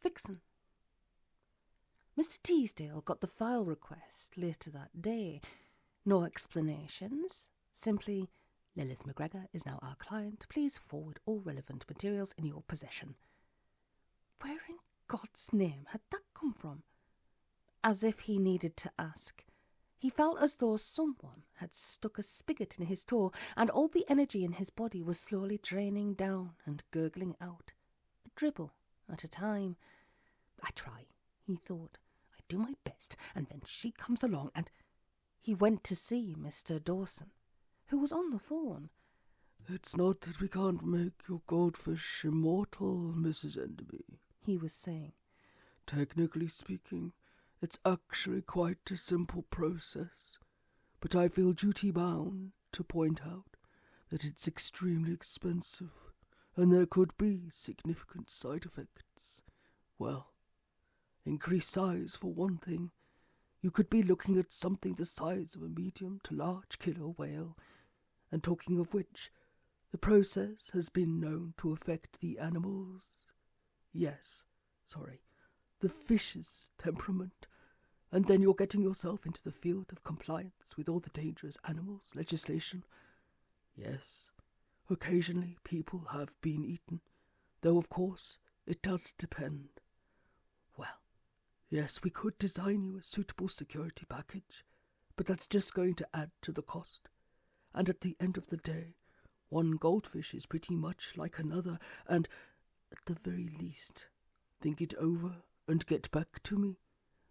Vixen. Mr. Teasdale got the file request later that day. No explanations, simply, Lilith McGregor is now our client. Please forward all relevant materials in your possession. Where in God's name had that come from? As if he needed to ask. He felt as though someone had stuck a spigot in his toe, and all the energy in his body was slowly draining down and gurgling out, a dribble at a time. I try, he thought. I do my best, and then she comes along, and he went to see Mr. Dawson, who was on the phone. "It's not that we can't make your goldfish immortal, Mrs. Enderby," he was saying. "Technically speaking, it's actually quite a simple process, but I feel duty-bound to point out that it's extremely expensive, and there could be significant side effects. Well, increased size for one thing. You could be looking at something the size of a medium to large killer whale, and talking of which, the process has been known to affect the the fish's temperament, and then you're getting yourself into the field of compliance with all the dangerous animals legislation. Yes, occasionally people have been eaten, though of course it does depend. Well, yes, we could design you a suitable security package, but that's just going to add to the cost. And at the end of the day, one goldfish is pretty much like another, and at the very least, think it over and get back to me.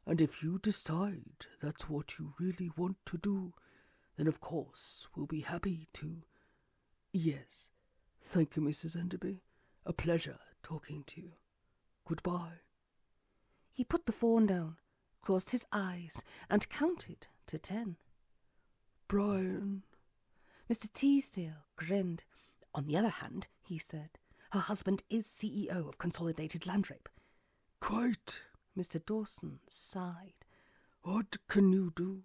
And if you decide that's what you really want to do, then of course we'll be happy to. Yes, thank you, Mrs. Enderby. A pleasure talking to you. Goodbye." He put the phone down, closed his eyes, and counted to 10. "Brian." Mr. Teasdale grinned. "On the other hand," he said, "her husband is CEO of Consolidated Landrape." "Quite." Mr. Dawson sighed. "What can you do?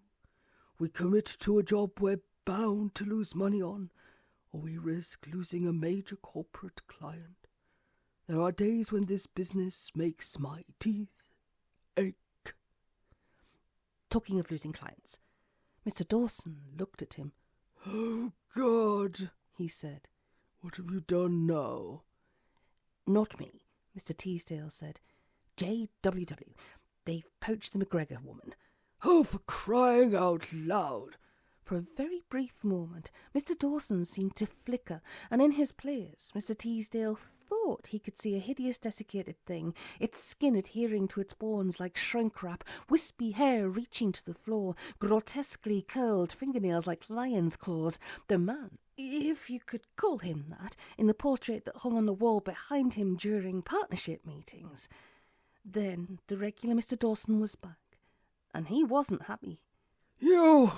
We commit to a job we're bound to lose money on, or we risk losing a major corporate client. There are days when this business makes my teeth ache." Talking of losing clients, Mr. Dawson looked at him. "Oh, God," he said. "What have you done now?" "Not me," Mr. Teasdale said. "JWW. They've poached the McGregor woman." "Oh, for crying out loud!" For a very brief moment, Mr. Dawson seemed to flicker, and in his place, Mr. Teasdale thought he could see a hideous desiccated thing, its skin adhering to its bones like shrink wrap, wispy hair reaching to the floor, grotesquely curled fingernails like lion's claws. The man, if you could call him that, in the portrait that hung on the wall behind him during partnership meetings. Then the regular Mr. Dawson was back, and he wasn't happy. "You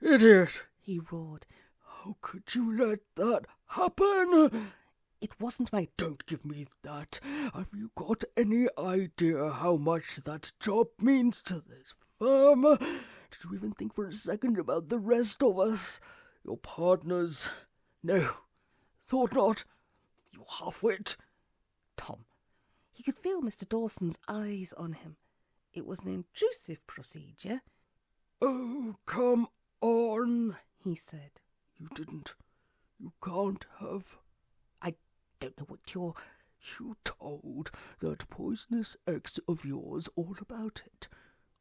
idiot!" he roared. "How could you let that happen?" "It wasn't my..." "Don't give me that. Have you got any idea how much that job means to this firm? Did you even think for a second about the rest of us? Your partners? No, thought not. You half-wit." Tom. He could feel Mr. Dawson's eyes on him. It was an intrusive procedure. "Oh, come on," he said. "You didn't. You can't have." "I don't know what you're..." "You told that poisonous ex of yours all about it."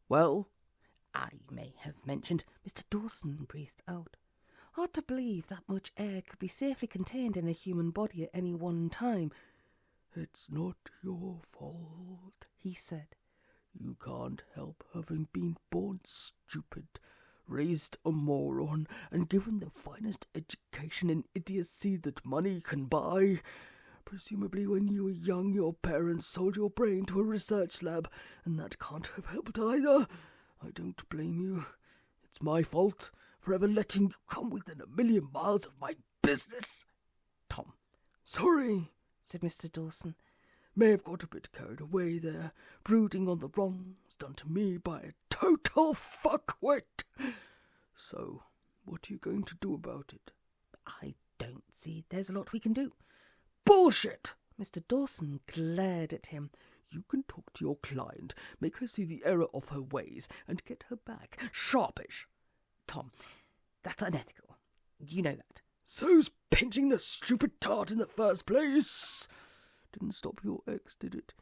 "Well?" "I may have mentioned..." Mr. Dawson breathed out. Hard to believe that much air could be safely contained in a human body at any one time. "It's not your fault," he said. "You can't help having been born stupid, raised a moron, and given the finest education in idiocy that money can buy. Presumably when you were young your parents sold your brain to a research lab, and that can't have helped either. I don't blame you. It's my fault for ever letting you come within 1,000,000 miles of my business." "Tom." "Sorry," said Mr. Dawson. "May have got a bit carried away there, brooding on the wrongs done to me by a total fuckwit. So, what are you going to do about it?" "I don't see there's a lot we can do." "Bullshit!" Mr. Dawson glared at him. You can talk to your client, make her see the error of her ways, and get her back. Sharpish. Tom, that's unethical. You know that. So's pinching the stupid tart in the first place. Didn't stop your ex, did it?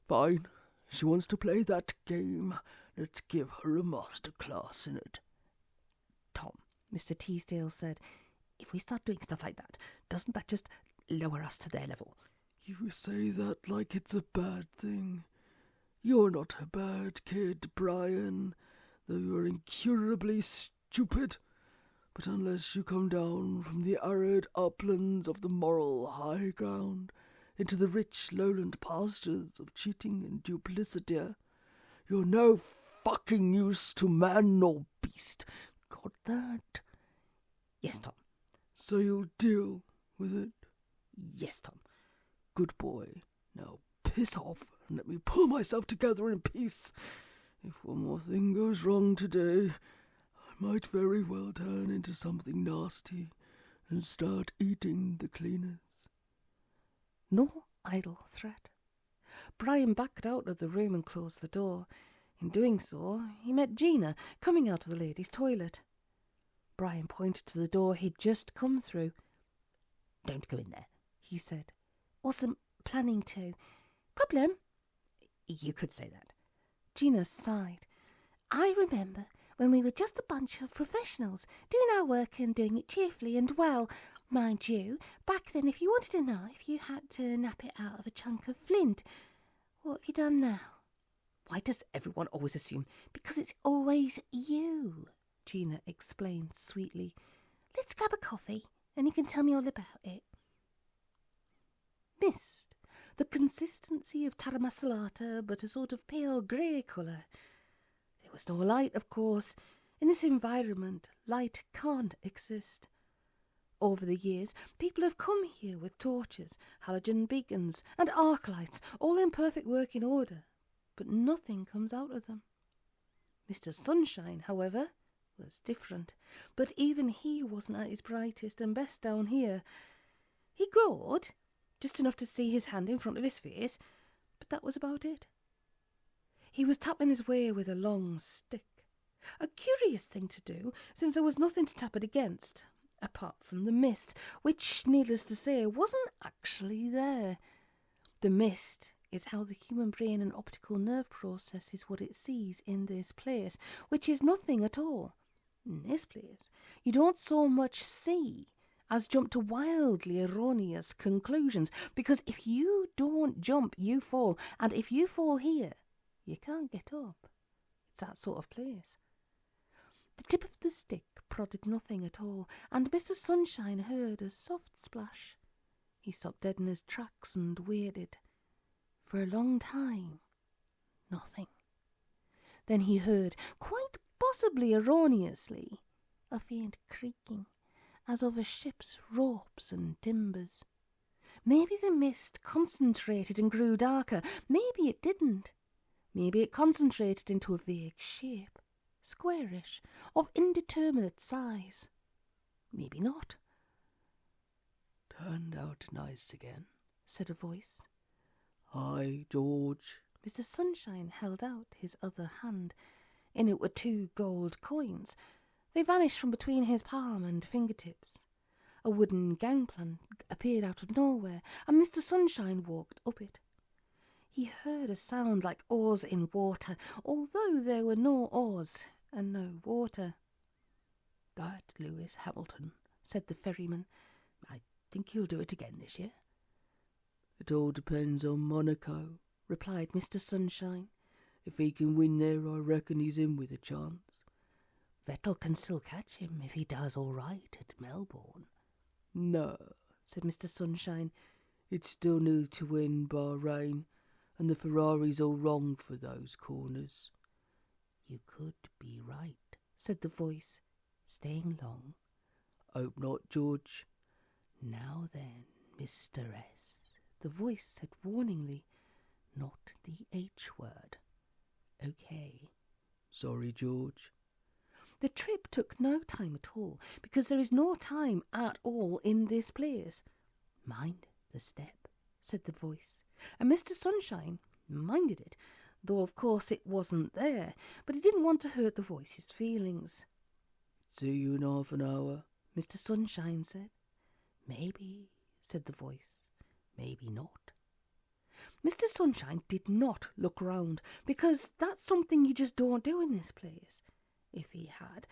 Fine. She wants to play that game. Let's give her a master class in it. Tom, Mr. Teasdale said, if we start doing stuff like that, doesn't that just lower us to their level? You say that like it's a bad thing. You're not a bad kid, Brian, though you're incurably stupid. But unless you come down from the arid uplands of the moral high ground into the rich lowland pastures of cheating and duplicity, you're no fucking use to man nor beast. Got that? Yes, Tom. So you'll deal with it? Yes, Tom. Good boy. Now piss off and let me pull myself together in peace. If one more thing goes wrong today, I might very well turn into something nasty and start eating the cleaners. No idle threat. Brian backed out of the room and closed the door. In doing so, he met Gina coming out of the ladies' toilet. Brian pointed to the door he'd just come through. Don't go in there, he said. Wasn't planning to. Problem? You could say that. Gina sighed. I remember when we were just a bunch of professionals, doing our work and doing it cheerfully and well. Mind you, back then if you wanted a knife, you had to nap it out of a chunk of flint. What have you done now? Why does everyone always assume? Because it's always you, Gina explained sweetly. Let's grab a coffee and you can tell me all about it. Mist, the consistency of taramasalata, but a sort of pale grey colour. There was no light, of course. In this environment, light can't exist. Over the years, people have come here with torches, halogen beacons, and arc lights, all in perfect working order, but nothing comes out of them. Mr. Sunshine, however, was different, but even he wasn't at his brightest and best down here. He glowed, just enough to see his hand in front of his face, but that was about it. He was tapping his way with a long stick, a curious thing to do, since there was nothing to tap it against, apart from the mist, which, needless to say, wasn't actually there. The mist is how the human brain and optical nerve processes what it sees in this place, which is nothing at all. In this place, you don't so much see as jump to wildly erroneous conclusions, because if you don't jump, you fall, and if you fall here, you can't get up. It's that sort of place. The tip of the stick prodded nothing at all, and Mr. Sunshine heard a soft splash. He stopped dead in his tracks and waited. For a long time, nothing. Then he heard, quite possibly erroneously, a faint creaking, as of a ship's ropes and timbers. Maybe the mist concentrated and grew darker. Maybe it didn't. Maybe it concentrated into a vague shape, squarish, of indeterminate size. Maybe not. Turned out nice again, said a voice. Hi, George. Mr. Sunshine held out his other hand. In it were 2 gold coins. They vanished from between his palm and fingertips. A wooden gangplank appeared out of nowhere, and Mr. Sunshine walked up it. He heard a sound like oars in water, although there were no oars and no water. That Lewis Hamilton, said the ferryman. I think he'll do it again this year. It all depends on Monaco, replied Mr. Sunshine. If he can win there, I reckon he's in with a chance. Vettel can still catch him if he does all right at Melbourne. No, said Mr. Sunshine. It's still new to win Bahrain, and the Ferrari's all wrong for those corners. You could be right, said the voice, staying long. Hope not, George. Now then, Mr. S, the voice said warningly, not the H word. Okay. Sorry, George. The trip took no time at all, because there is no time at all in this place. Mind the step, said the voice, and Mr. Sunshine Minded it, though of course it wasn't there, but he didn't want to hurt the voice's feelings. See you in half an hour, Mr. Sunshine said. Maybe, said the voice, maybe not. Mr. Sunshine did not look round, because that's something you just don't do in this place. If he had,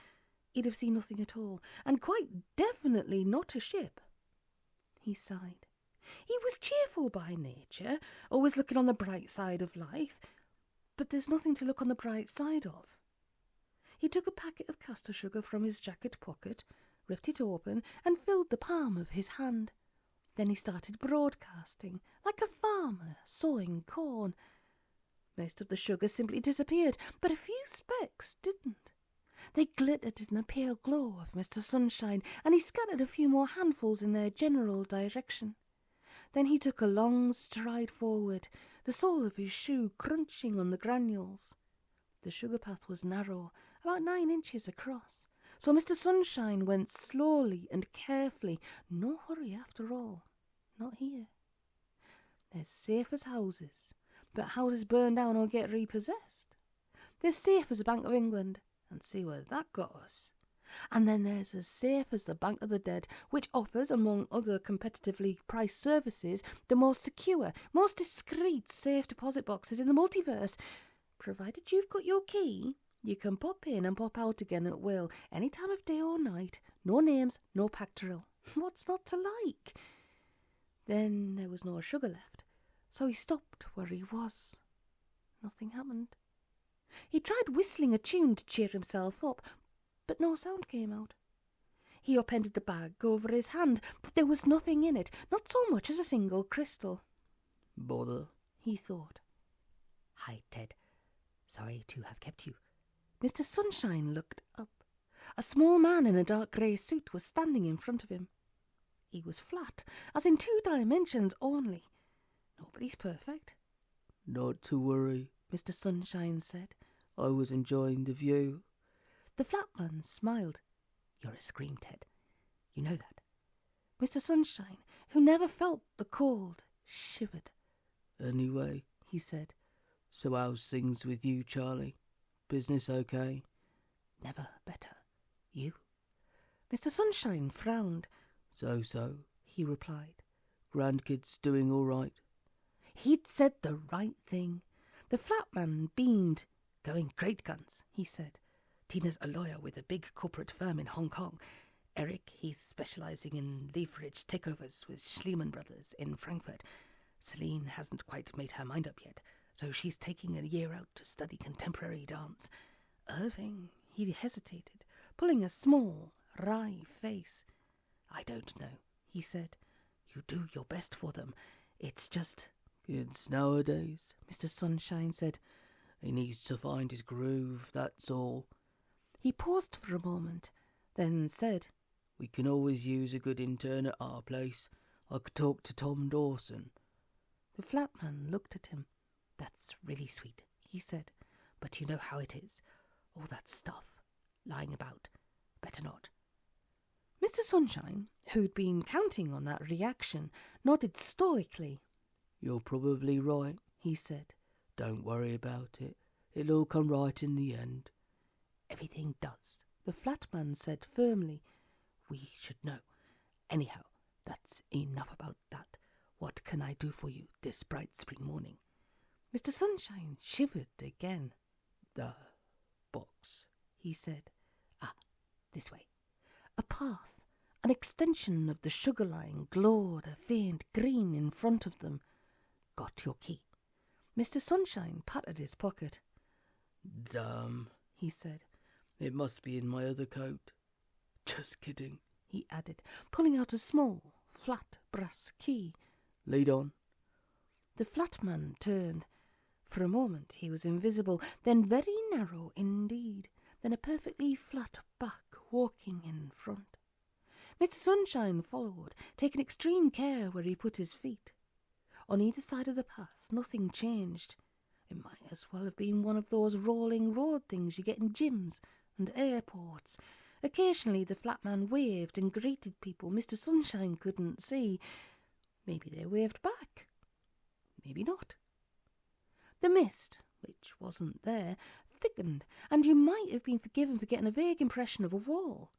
he'd have seen nothing at all, and quite definitely not a ship. He sighed. He was cheerful by nature, always looking on the bright side of life, but there's nothing to look on the bright side of. He took a packet of castor sugar from his jacket pocket, ripped it open, and filled the palm of his hand. Then he started broadcasting, like a farmer sowing corn. Most of the sugar simply disappeared, but a few specks didn't. They glittered in the pale glow of Mr. Sunshine, and he scattered a few more handfuls in their general direction. Then he took a long stride forward, the sole of his shoe crunching on the granules. The sugar path was narrow, about 9 inches across, so Mr. Sunshine went slowly and carefully. No hurry after all. Not here. They're safe as houses, but houses burn down or get repossessed. They're safe as the Bank of England, and see where that got us. And then there's as safe as the Bank of the Dead, which offers, among other competitively priced services, the most secure, most discreet safe deposit boxes in the multiverse. Provided you've got your key, you can pop in and pop out again at will, any time of day or night. No names, no pack drill. What's not to like? Then there was no sugar left, so he stopped where he was. Nothing happened. He tried whistling a tune to cheer himself up, but no sound came out. He upended the bag over his hand, but there was nothing in it, not so much as a single crystal. Bother, he thought. Hi, Ted. Sorry to have kept you. Mr. Sunshine looked up. A small man in a dark grey suit was standing in front of him. He was flat, as in 2 dimensions only. Nobody's perfect. Not to worry, Mr. Sunshine said. I was enjoying the view. The flat man smiled. You're a scream, Ted. You know that. Mr. Sunshine, who never felt the cold, shivered. Anyway, he said. So how's things with you, Charlie? Business okay? Never better. You? Mr. Sunshine frowned. So, he replied. Grandkids doing all right? He'd said the right thing. The flat man beamed. Going great guns, he said. Tina's a lawyer with a big corporate firm in Hong Kong. Eric, he's specialising in leverage takeovers with Schliemann Brothers in Frankfurt. Celine hasn't quite made her mind up yet, so she's taking a year out to study contemporary dance. Irving, he hesitated, pulling a small, wry face. I don't know, he said. You do your best for them. It's just... Kids nowadays, Mr. Sunshine said. He needs to find his groove, that's all. He paused for a moment, then said, We can always use a good intern at our place. I could talk to Tom Dawson. The flat man looked at him. That's really sweet, he said. But you know how it is. All that stuff, lying about. Better not. Mr. Sunshine, who'd been counting on that reaction, nodded stoically. You're probably right, he said. Don't worry about it. It'll all come right in the end. Everything does, the flat man said firmly. We should know. Anyhow, that's enough about that. What can I do for you this bright spring morning? Mr. Sunshine shivered again. The box, he said. Ah, this way. A path, an extension of the sugar line, glowed a faint green in front of them. Got your key. Mr. Sunshine patted his pocket. Damn, he said. It must be in my other coat. Just kidding, he added, pulling out a small, flat brass key. Lead on. The flat man turned. For a moment he was invisible, then very narrow indeed, then a perfectly flat back walking in front. Mr. Sunshine followed, taking extreme care where he put his feet. On either side of the path nothing changed. It might as well have been one of those rolling road things you get in gyms and airports. Occasionally the flat man waved and greeted people Mr. Sunshine couldn't see. Maybe they waved back. Maybe not. The mist, which wasn't there, thickened, and you might have been forgiven for getting a vague impression of a wall.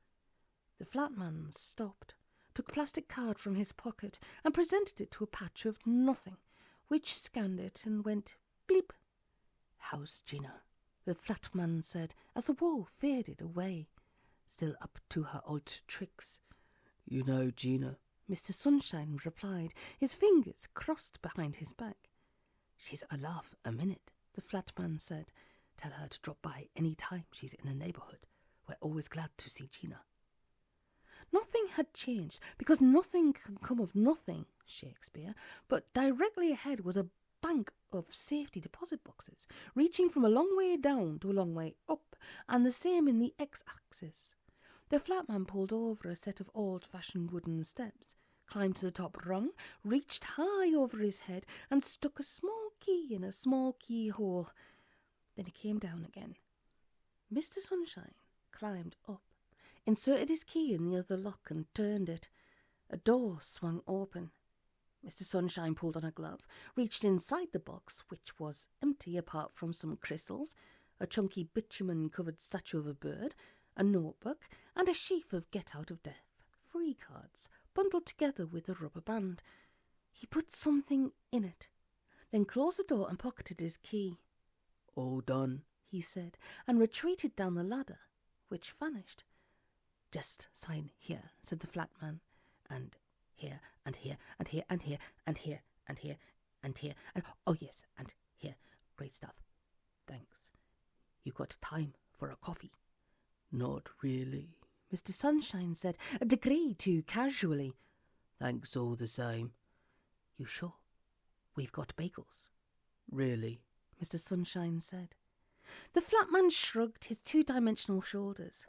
The flat man stopped, took a plastic card from his pocket, and presented it to a patch of nothing, which scanned it and went bleep. "How's Gina?" the flat man said, as the wall faded away. "Still up to her old tricks?" "You know, Gina," Mr. Sunshine replied, his fingers crossed behind his back. "She's a laugh a minute," the flat man said. "Tell her to drop by any time she's in the neighbourhood. We're always glad to see Gina." Nothing had changed, because nothing can come of nothing, Shakespeare, but directly ahead was a bank of safety deposit boxes, reaching from a long way down to a long way up, and the same in the x-axis. The flat man pulled over a set of old-fashioned wooden steps, climbed to the top rung, reached high over his head, and stuck a small key in a small keyhole. Then he came down again. Mr. Sunshine climbed up, inserted his key in the other lock and turned it. A door swung open. Mr. Sunshine pulled on a glove, reached inside the box, which was empty apart from some crystals, a chunky bitumen-covered statue of a bird, a notebook, and a sheaf of get-out-of-death free cards, bundled together with a rubber band. He put something in it, then closed the door and pocketed his key. "All done," he said, and retreated down the ladder, which vanished. "Just sign here," said the flat man, "and here, and here, and here, and here, and here, and here, and here, and oh yes, and here. Great stuff. Thanks. You got time for a coffee?" "Not really," Mr. Sunshine said, a degree too casually. "Thanks all the same." "You sure? We've got bagels." "Really?" Mr. Sunshine said. The flat man shrugged his two-dimensional shoulders.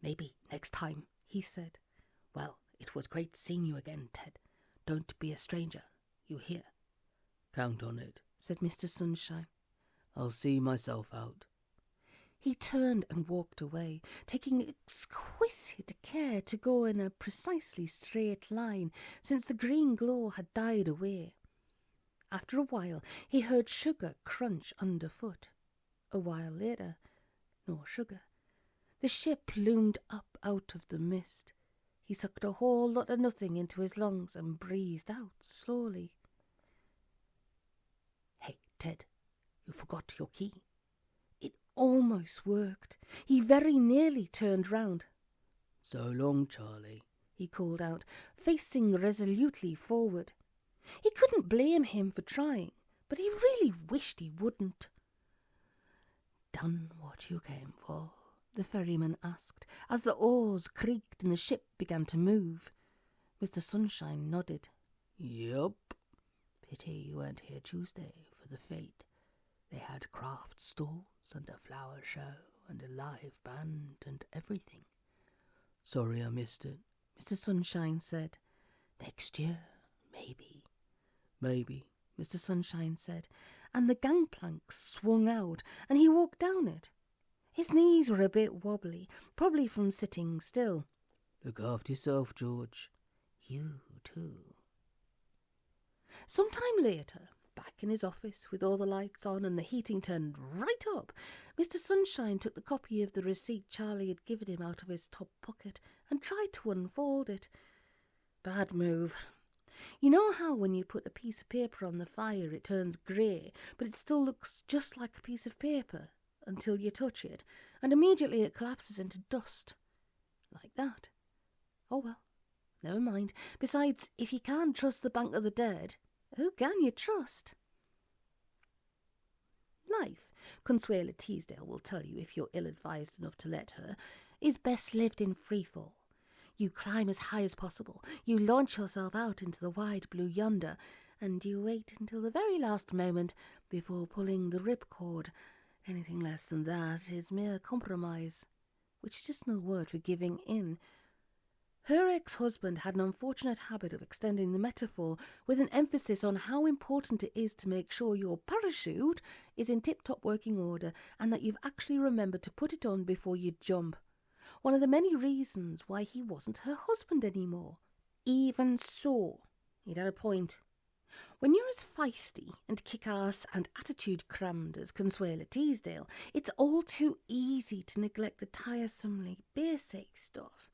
"Maybe next time," he said. "Well, it was great seeing you again, Ted. Don't be a stranger, you hear?" "Count on it," said Mr. Sunshine. "I'll see myself out." He turned and walked away, taking exquisite care to go in a precisely straight line, since the green glow had died away. After a while, he heard sugar crunch underfoot. A while later, no sugar. The ship loomed up out of the mist. He sucked a whole lot of nothing into his lungs and breathed out slowly. "Hey, Ted, you forgot your key." It almost worked. He very nearly turned round. "So long, Charlie," he called out, facing resolutely forward. He couldn't blame him for trying, but he really wished he wouldn't. "Done what you came for?" the ferryman asked, as the oars creaked and the ship began to move. Mr. Sunshine nodded. "Yup. Pity you weren't here Tuesday for the fete. They had craft stalls and a flower show and a live band and everything. Sorry I missed it," Mr. Sunshine said. "Next year, maybe." "Maybe," Mr. Sunshine said, and the gangplank swung out, and he walked down it. His knees were a bit wobbly, probably from sitting still. "Look after yourself, George. You too." Some time later, back in his office with all the lights on and the heating turned right up, Mr. Sunshine took the copy of the receipt Charlie had given him out of his top pocket and tried to unfold it. Bad move. You know how when you put a piece of paper on the fire it turns grey, but it still looks just like a piece of paper until you touch it, and immediately it collapses into dust. Like that. Oh well, never mind. Besides, if you can't trust the Bank of the Dead, who can you trust? Life, Consuela Teasdale will tell you if you're ill-advised enough to let her, is best lived in freefall. You climb as high as possible, you launch yourself out into the wide blue yonder, and you wait until the very last moment before pulling the ripcord. Anything less than that is mere compromise, which is just another word for giving in. Her ex-husband had an unfortunate habit of extending the metaphor with an emphasis on how important it is to make sure your parachute is in tip-top working order and that you've actually remembered to put it on before you jump. One of the many reasons why he wasn't her husband anymore. Even so, he'd had a point. When you're as feisty and kick-ass and attitude-crammed as Consuela Teasdale, it's all too easy to neglect the tiresomely basic stuff,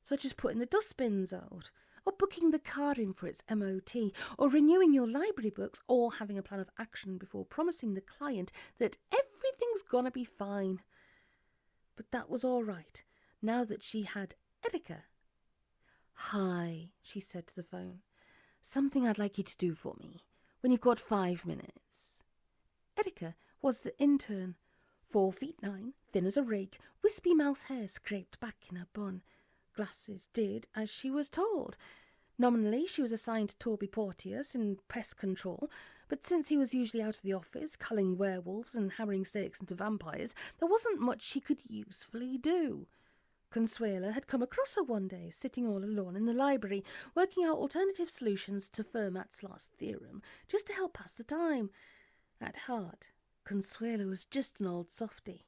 such as putting the dustbins out, or booking the car in for its MOT, or renewing your library books, or having a plan of action before promising the client that everything's gonna be fine. But that was all right, now that she had Erica. "Hi," she said to the phone. "Something I'd like you to do for me, when you've got 5 minutes." Erica was the intern, 4'9", thin as a rake, wispy mouse hair scraped back in her bun. Glasses did as she was told. Nominally, she was assigned to Toby Porteous in pest control, but since he was usually out of the office, culling werewolves and hammering stakes into vampires, there wasn't much she could usefully do. Consuela had come across her one day, sitting all alone in the library, working out alternative solutions to Fermat's last theorem, just to help pass the time. At heart, Consuela was just an old softy.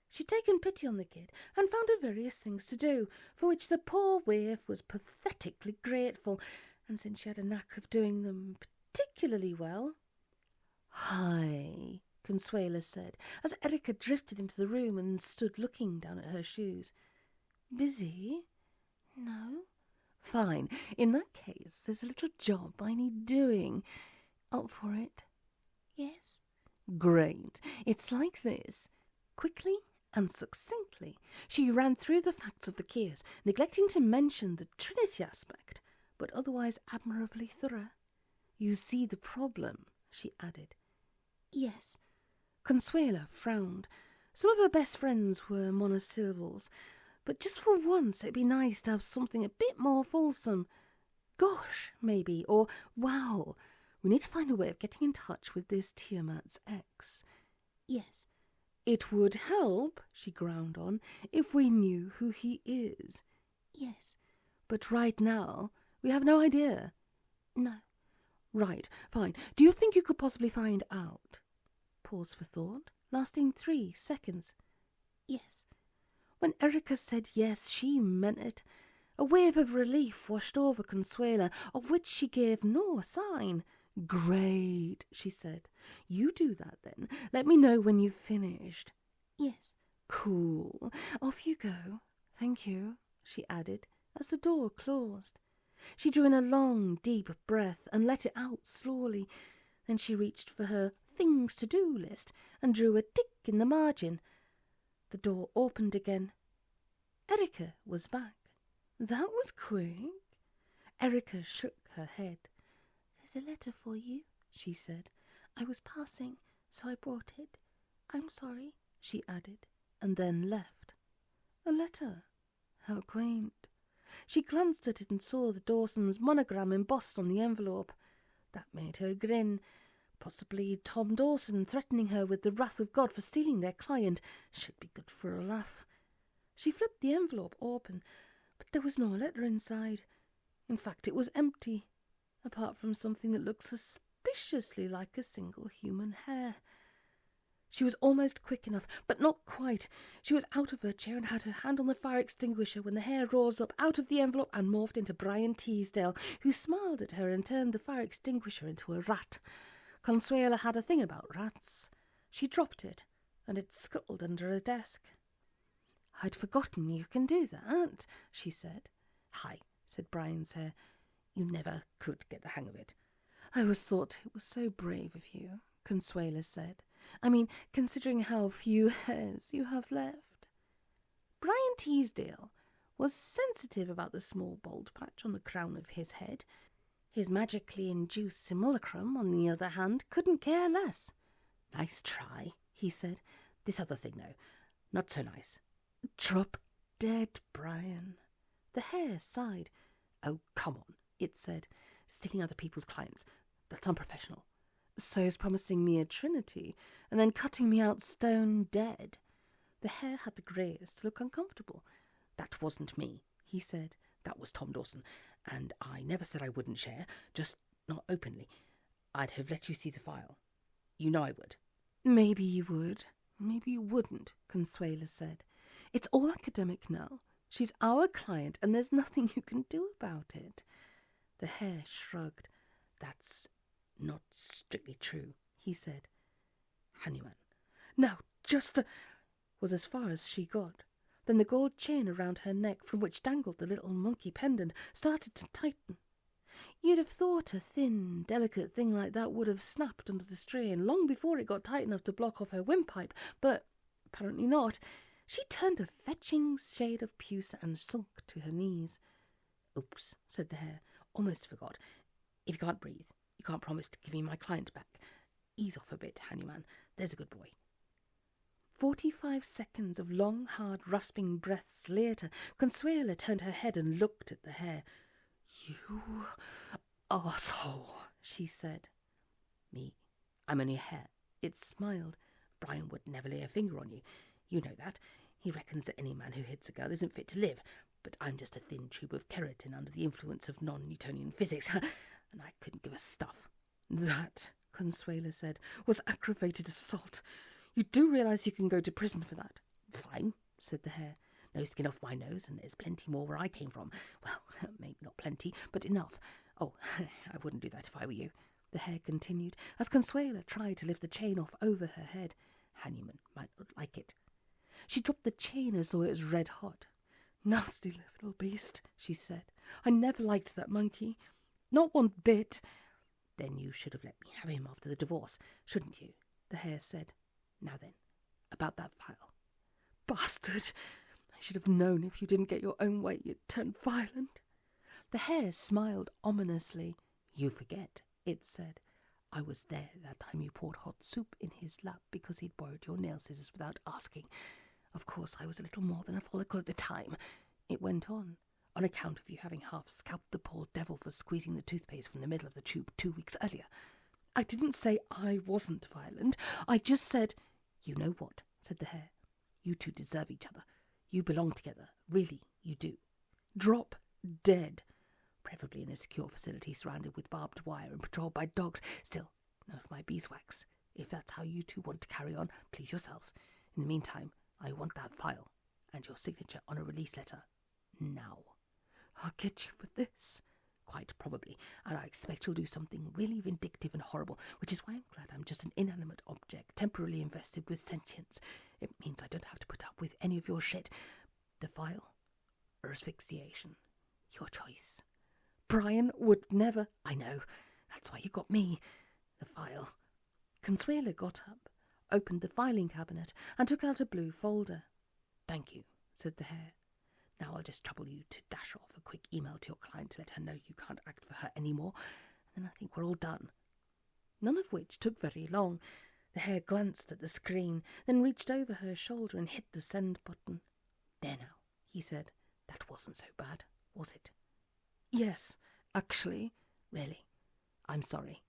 She'd taken pity on the kid and found her various things to do, for which the poor waif was pathetically grateful, and since she had a knack of doing them particularly well. "Hi," Consuela said, as Erica drifted into the room and stood looking down at her shoes. "Busy?" "No." "Fine. In that case, there's a little job I need doing. Up for it?" "Yes." "Great. It's like this." Quickly and succinctly, she ran through the facts of the case, neglecting to mention the Trinity aspect, but otherwise admirably thorough. "You see the problem," she added. "Yes." Consuela frowned. Some of her best friends were monosyllables, but just for once it'd be nice to have something a bit more fulsome. "Gosh," maybe, or "wow. We need to find a way of getting in touch with this Tiamat's ex." "Yes." "It would help," she ground on, "if we knew who he is." "Yes." "But right now, we have no idea." "No." "Right, fine. Do you think you could possibly find out?" Pause for thought, lasting 3 seconds. "Yes." When Erica said yes, she meant it. A wave of relief washed over Consuela, of which she gave no sign. "Great," she said. "You do that then. Let me know when you've finished." "Yes." "Cool. Off you go." "Thank you," she added, as the door closed. She drew in a long, deep breath and let it out slowly. Then she reached for her things-to-do list and drew a tick in the margin. The door opened again. Erica was back. "That was quick." Erica shook her head. "There's a letter for you," she said. "I was passing, so I brought it. I'm sorry," she added, and then left. A letter? How quaint. She glanced at it and saw the Dawsons' monogram embossed on the envelope. That made her grin. Possibly Tom Dawson threatening her with the wrath of God for stealing their client should be good for a laugh. She flipped the envelope open, but there was no letter inside. In fact, it was empty, apart from something that looked suspiciously like a single human hair. She was almost quick enough, but not quite. She was out of her chair and had her hand on the fire extinguisher when the hair rose up out of the envelope and morphed into Brian Teasdale, who smiled at her and turned the fire extinguisher into a rat. Consuela had a thing about rats. She dropped it, and it scuttled under a desk. "I'd forgotten you can do that," she said. "Hi," said Brian's hair. "You never could get the hang of it." "I always thought it was so brave of you," Consuela said. "I mean, considering how few hairs you have left." Brian Teasdale was sensitive about the small bald patch on the crown of his head. His magically induced simulacrum, on the other hand, couldn't care less. "Nice try," he said. "This other thing, though, not so nice." "Drop dead, Brian." The hair sighed. "Oh, come on," it said. "Stealing other people's clients. That's unprofessional." "So's promising me a trinity, and then cutting me out stone dead." The hair had the grace to look uncomfortable. "That wasn't me," he said. "That was Tom Dawson, and I never said I wouldn't share, just not openly. I'd have let you see the file. You know I would." "Maybe you would, maybe you wouldn't," Consuela said. "It's all academic now. She's our client, and there's nothing you can do about it." The hair shrugged. "That's Not strictly true, he said. Ahriman, now just was as far as she got. Then the gold chain around her neck, from which dangled the little monkey pendant, started to tighten. You'd have thought a thin, delicate thing like that would have snapped under the strain long before it got tight enough to block off her windpipe, but apparently not. She turned a fetching shade of puce and sunk to her knees. Oops, said the hare. Almost forgot. If you can't breathe, you can't promise to give me my client back. Ease off a bit, Ahriman. There's a good boy. 45 seconds of long, hard, rasping breaths later, Consuela turned her head and looked at the hare. You arsehole, she said. Me? I'm only a hare. It smiled. Brian would never lay a finger on you. You know that. He reckons that any man who hits a girl isn't fit to live. But I'm just a thin tube of keratin under the influence of non-Newtonian physics, and I couldn't give a stuff. That, Consuela said, was aggravated assault. You do realise you can go to prison for that? Fine, said the hare. No skin off my nose, and there's plenty more where I came from. Well, maybe not plenty, but enough. Oh, I wouldn't do that if I were you, the hare continued, as Consuela tried to lift the chain off over her head. Ahriman might not like it. She dropped the chain as though it was red hot. Nasty little beast, she said. I never liked that monkey. Not one bit. Then you should have let me have him after the divorce, shouldn't you? The hare said. Now then, about that file. Bastard! I should have known if you didn't get your own way you'd turn violent. The hare smiled ominously. You forget, it said. I was there that time you poured hot soup in his lap because he'd borrowed your nail scissors without asking. Of course, I was a little more than a follicle at the time. It went on account of you having half scalped the poor devil for squeezing the toothpaste from the middle of the tube 2 weeks earlier. I didn't say I wasn't violent. I just said, you know what, said the hare. You two deserve each other. You belong together. Really, you do. Drop dead. Preferably in a secure facility surrounded with barbed wire and patrolled by dogs. Still, none of my beeswax. If that's how you two want to carry on, please yourselves. In the meantime, I want that file and your signature on a release letter. Now. I'll get you for this. Quite probably, and I expect you'll do something really vindictive and horrible, which is why I'm glad I'm just an inanimate object, temporarily invested with sentience. It means I don't have to put up with any of your shit. The file or asphyxiation. Your choice. Brian would never... I know. That's why you got me. The file. Consuela got up, opened the filing cabinet, and took out a blue folder. Thank you, said the hare. Now I'll just trouble you to dash off a quick email to your client to let her know you can't act for her anymore, and then I think we're all done. None of which took very long. The hare glanced at the screen, then reached over her shoulder and hit the send button. There now, he said. That wasn't so bad, was it? Yes, actually. Really? I'm sorry.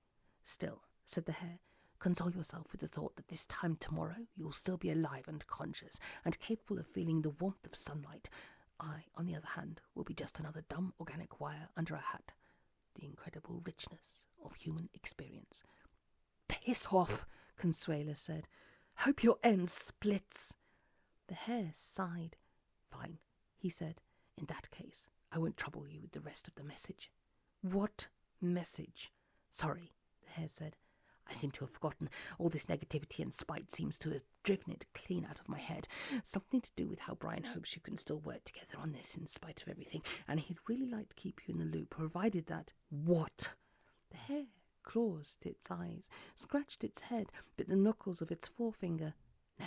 Still, said the hare, console yourself with the thought that this time tomorrow you'll still be alive and conscious and capable of feeling the warmth of sunlight. I, on the other hand, will be just another dumb organic wire under a hat. The incredible richness of human experience. Piss off, Consuela said. Hope your end splits. The hare sighed. Fine, he said. In that case, I won't trouble you with the rest of the message. What message? Sorry, the hare said. I seem to have forgotten. All this negativity and spite seems to have driven it clean out of my head. Something to do with how Brian hopes you can still work together on this in spite of everything, and he'd really like to keep you in the loop, provided that... What? The hare closed its eyes, scratched its head, bit the knuckles of its forefinger. No,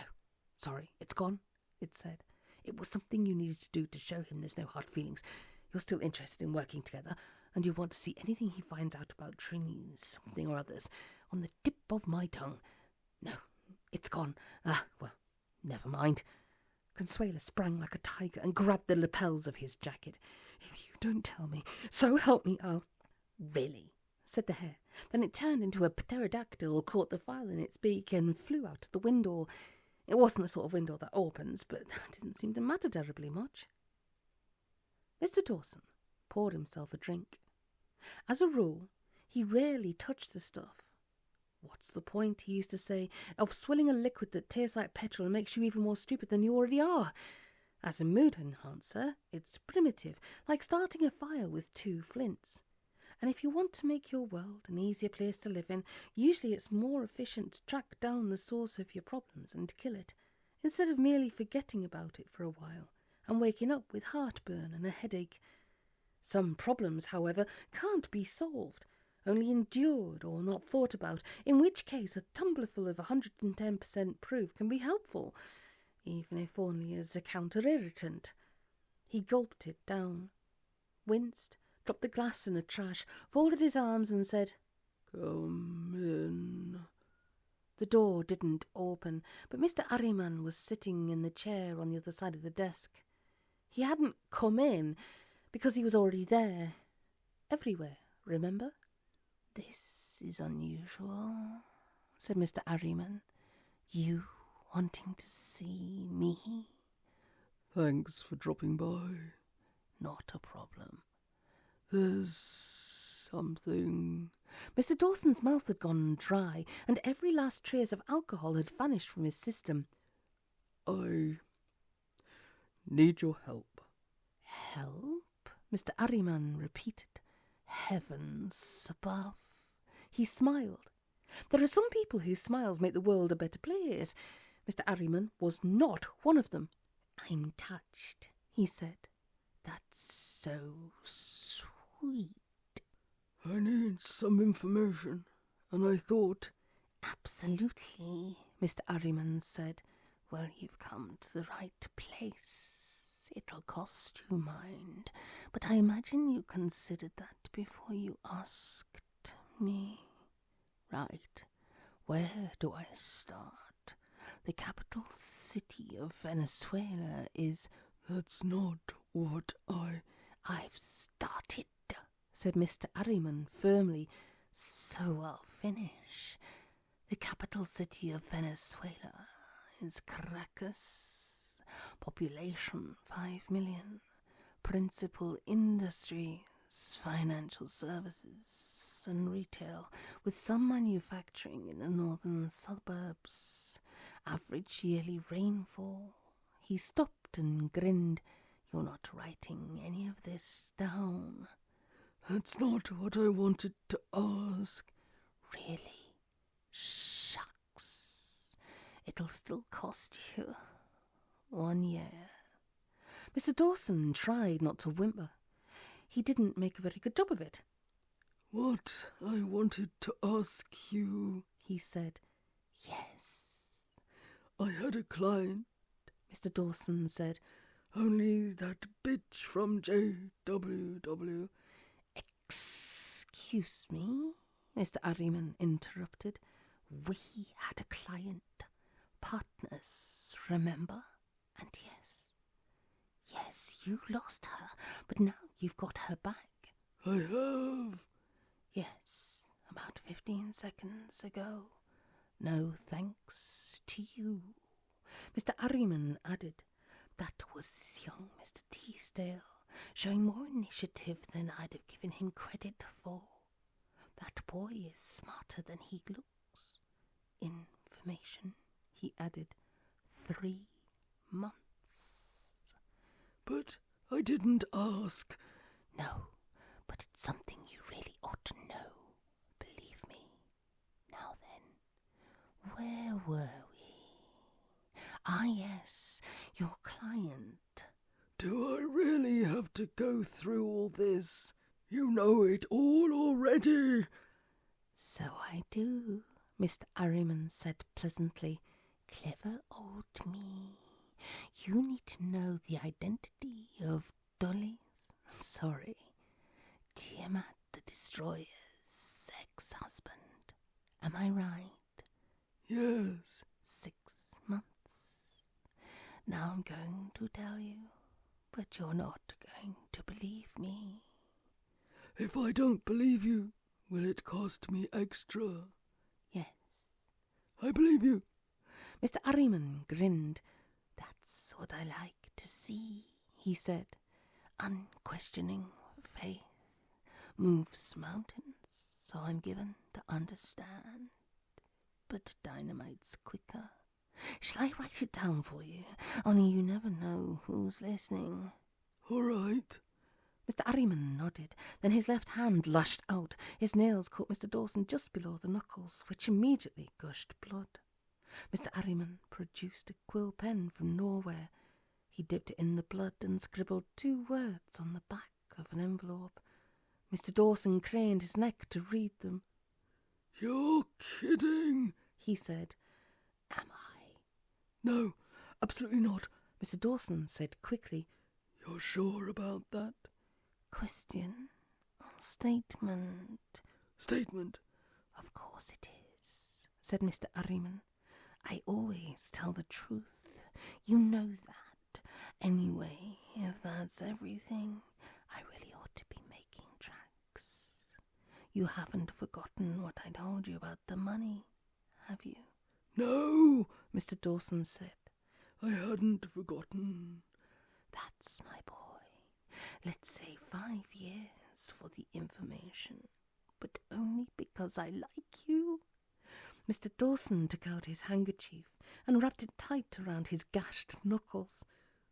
sorry, it's gone, it said. It was something you needed to do to show him there's no hard feelings. You're still interested in working together, and you want to see anything he finds out about Trini something or others on the tip of my tongue. No, it's gone. Well, never mind. Consuela sprang like a tiger and grabbed the lapels of his jacket. If you don't tell me, so help me, I'll... Really? Said the hare. Then it turned into a pterodactyl, caught the file in its beak, and flew out the window. It wasn't the sort of window that opens, but that didn't seem to matter terribly much. Mr. Dawson poured himself a drink. As a rule, he rarely touched the stuff. What's the point, he used to say, of swilling a liquid that tastes like petrol and makes you even more stupid than you already are? As a mood enhancer, it's primitive, like starting a fire with 2 flints. And if you want to make your world an easier place to live in, usually it's more efficient to track down the source of your problems and kill it, instead of merely forgetting about it for a while and waking up with heartburn and a headache. Some problems, however, can't be solved, only endured or not thought about, in which case a tumblerful of 110% proof can be helpful, even if only as a counter-irritant. He gulped it down, winced, dropped the glass in the trash, folded his arms and said, "Come in." The door didn't open, but Mr. Ahriman was sitting in the chair on the other side of the desk. He hadn't come in because he was already there. Everywhere, remember? "This is unusual," said Mr. Ahriman. "You wanting to see me?" "Thanks for dropping by." "Not a problem." "There's something..." Mr. Dawson's mouth had gone dry, and every last trace of alcohol had vanished from his system. "I need your help." "Help?" Mr. Ahriman repeated. "Heavens above." He smiled. There are some people whose smiles make the world a better place. Mr. Ahriman was not one of them. "I'm touched," he said. "That's so sweet." "I need some information, and I thought..." "Absolutely," Mr. Ahriman said. "Well, you've come to the right place. It'll cost you, mind, but I imagine you considered that before you asked me. Right, where do I start? The capital city of Venezuela is..." "That's not what "I've started," said Mr. Ahriman firmly, "so I'll finish. The capital city of Venezuela is Caracas. Population 5 million. Principal industries, financial services and retail, with some manufacturing in the northern suburbs. Average yearly rainfall." He stopped and grinned. "You're not writing any of this down?" "That's not what I wanted to ask." "Really? Shucks. It'll still cost you 1 year." Mr. Dawson tried not to whimper. He didn't make a very good job of it. "What I wanted to ask you..." he said. "Yes?" "I had a client," Mr. Dawson said. "only that bitch from JWW..." "Excuse me?" Mr. Ahriman interrupted. "We had a client. Partners, remember? And yes, you lost her, but now you've got her back." "I have." "Yes, about 15 seconds ago. No thanks to you." Mr. Ahriman added, "That was young Mr. Teasdale, showing more initiative than I'd have given him credit for. That boy is smarter than he looks. Information," he added, 3 months. "But I didn't ask." "No, but it's something you really ought to know, believe me. Now then, where were we? Ah, yes, your client." "Do I really have to go through all this? You know it all already." "So I do," Mr. Ahriman said pleasantly. "Clever old me. You need to know the identity of Dolly's, Tiamat the Destroyer's ex-husband. Am I right?" "Yes." 6 months. Now I'm going to tell you, but you're not going to believe me." "If I don't believe you, will it cost me extra?" "Yes." "I believe you." Mr. Ahriman grinned. "That's what I like to see," he said. "Unquestioning faith moves mountains, so I'm given to understand. But dynamite's quicker. Shall I write it down for you? Only you never know who's listening." "All right." Mr. Ahriman nodded. Then his left hand lashed out. His nails caught Mr. Dawson just below the knuckles, which immediately gushed blood. Mr. Ahriman produced a quill pen from nowhere. He dipped it in the blood and scribbled 2 words on the back of an envelope. Mr. Dawson craned his neck to read them. "You're kidding," he said. "Am I?" "No, absolutely not," Mr. Dawson said quickly. "You're sure about that?" Question or statement? "Statement." "Of course it is," said Mr. Ahriman. "I always tell the truth. You know that. Anyway, if that's everything, I really ought to be making tracks. You haven't forgotten what I told you about the money, have you?" "No," Mr. Dawson said. "I hadn't forgotten." "That's my boy. Let's say 5 years for the information, but only because I like you." Mr. Dawson took out his handkerchief and wrapped it tight around his gashed knuckles.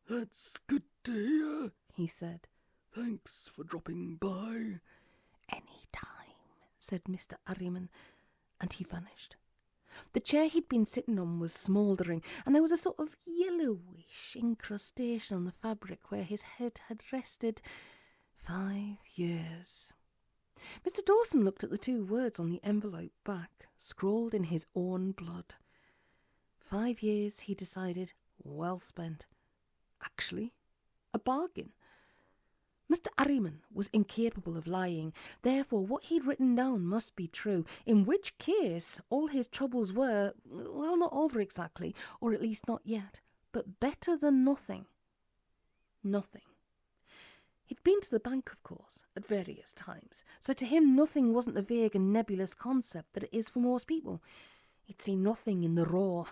"That's good to hear," he said. "Thanks for dropping by." "Any time," said Mr. Ahriman, and he vanished. The chair he'd been sitting on was smouldering, and there was a sort of yellowish incrustation on the fabric where his head had rested. 5 years. Mr. Dawson looked at the 2 words on the envelope back, scrawled in his own blood. 5 years, he decided, well spent. Actually, a bargain. Mr. Ahriman was incapable of lying, therefore what he'd written down must be true, in which case all his troubles were, well, not over exactly, or at least not yet, but better than nothing. Nothing. He'd been to the bank, of course, at various times, so to him nothing wasn't the vague and nebulous concept that it is for most people. He'd seen nothing in the raw.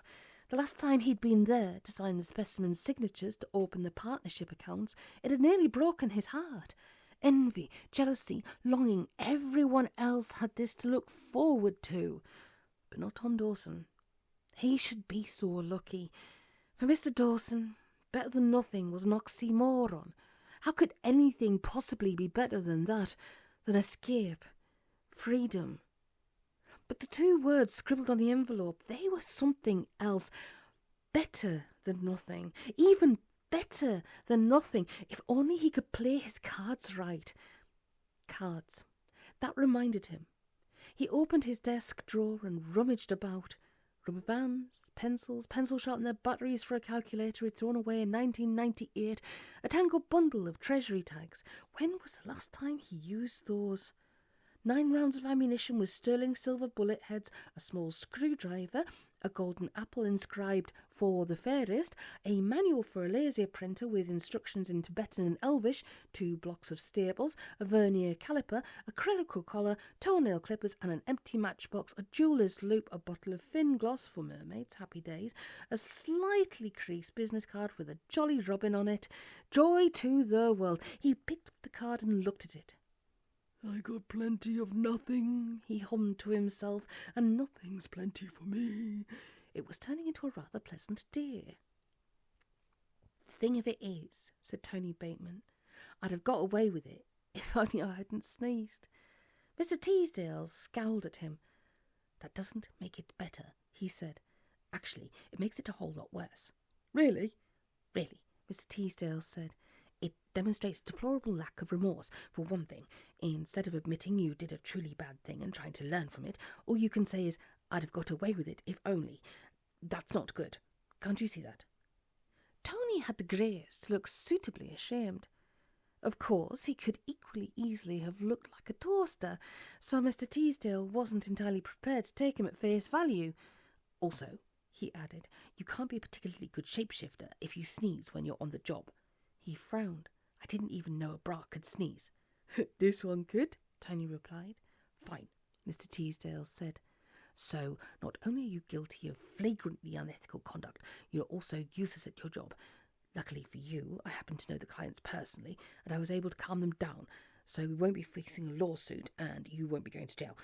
The last time he'd been there to sign the specimen's signatures to open the partnership accounts, it had nearly broken his heart. Envy, jealousy, longing, everyone else had this to look forward to. But not Tom Dawson. He should be so lucky. For Mr. Dawson, better than nothing was an oxymoron. How could anything possibly be better than that, than escape, freedom? But the 2 words scribbled on the envelope, they were something else. Better than nothing. Even better than nothing. If only he could play his cards right. Cards. That reminded him. He opened his desk drawer and rummaged about. Rubber bands, pencils, pencil sharpener, batteries for a calculator he'd thrown away in 1998, a tangled bundle of treasury tags. When was the last time he used those? 9 rounds of ammunition with sterling silver bullet heads, a small screwdriver, a golden apple inscribed "For the Fairest," a manual for a laser printer with instructions in Tibetan and Elvish, 2 blocks of staples, a vernier caliper, a clerical collar, toenail clippers and an empty matchbox, a jeweller's loop, a bottle of fin gloss for mermaids, happy days, a slightly creased business card with a jolly robin on it. Joy to the world. He picked up the card and looked at it. "I got plenty of nothing," he hummed to himself, and "Nothing's plenty for me." It was turning into a rather pleasant day. "The thing of it is," said Tony Bateman, "I'd have got away with it if only I hadn't sneezed." Mr. Teasdale scowled at him. "That doesn't make it better," he said. "Actually, it makes it a whole lot worse." "Really?" "Really," Mr. Teasdale said. "It demonstrates a deplorable lack of remorse, for one thing. Instead of admitting you did a truly bad thing and trying to learn from it, all you can say is, 'I'd have got away with it if only.' That's not good. Can't you see that?" Tony had the grace to look suitably ashamed. Of course, he could equally easily have looked like a toaster, so Mr. Teasdale wasn't entirely prepared to take him at face value. "Also," he added, "you can't be a particularly good shapeshifter if you sneeze when you're on the job." He frowned. "I didn't even know a bra could sneeze." "This one could," Tony replied. "Fine," Mr. Teasdale said. "So, not only are you guilty of flagrantly unethical conduct, you're also useless at your job. Luckily for you, I happen to know the clients personally, and I was able to calm them down, so we won't be facing a lawsuit, and you won't be going to jail.